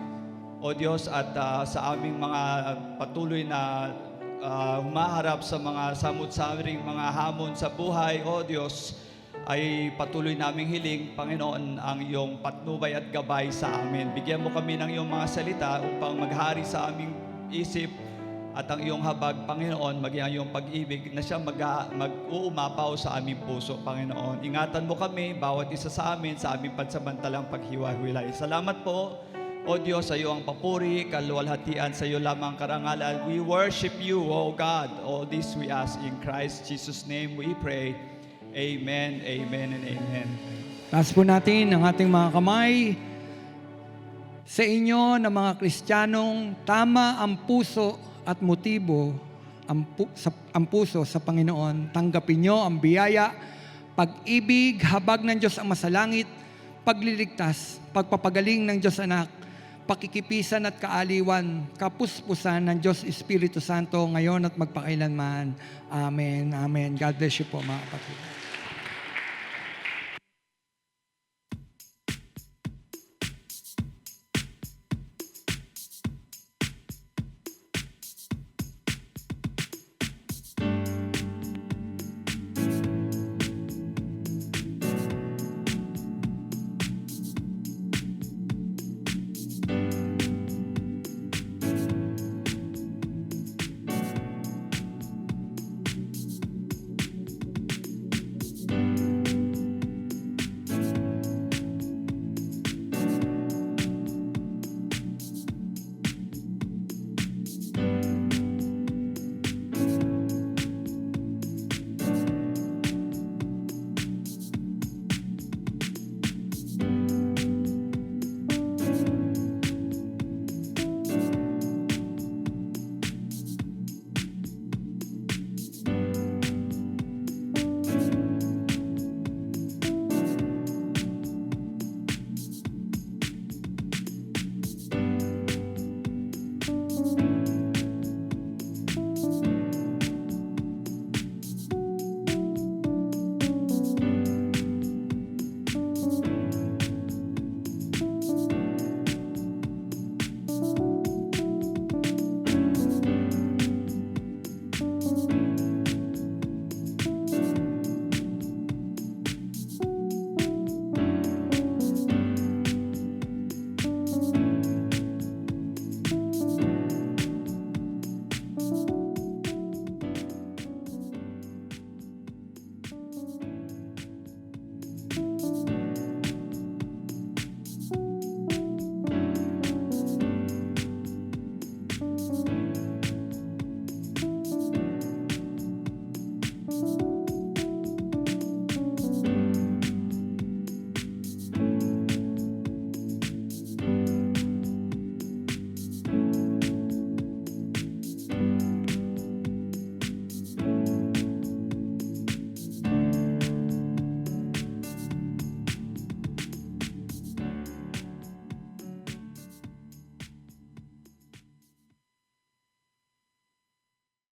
S2: O Diyos, at sa aming mga patuloy na humaharap sa mga samut-saring mga hamon sa buhay, O Diyos, ay patuloy naming hiling, Panginoon, ang iyong patnubay at gabay sa amin. Bigyan mo kami ng iyong mga salita upang maghari sa aming isip at ang iyong habag, Panginoon, maging ang iyong pag-ibig na siya mag-uumapaw sa aming puso, Panginoon. Ingatan mo kami, bawat isa sa amin, sa aming pansamantalang paghiwa-hiwalay. Salamat po, O Diyos, sa iyo ang papuri, kaluwalhatian, sa iyo lamang karangalan. We worship you, O God. All this we ask in Christ Jesus' name we pray. Amen, amen, and amen.
S1: Taas po natin ang ating mga kamay. Sa inyo na mga Kristiyanong tama ang puso at motibo, ang puso sa Panginoon. Tanggapin nyo ang biyaya, pag-ibig, habag ng Diyos ang masalangit, pagliligtas, pagpapagaling ng Diyos Anak, pakikipisan at kaaliwan, kapuspusan ng Diyos Espiritu Santo ngayon at magpakailanman. Amen. Amen. God bless you po, mga kapatid.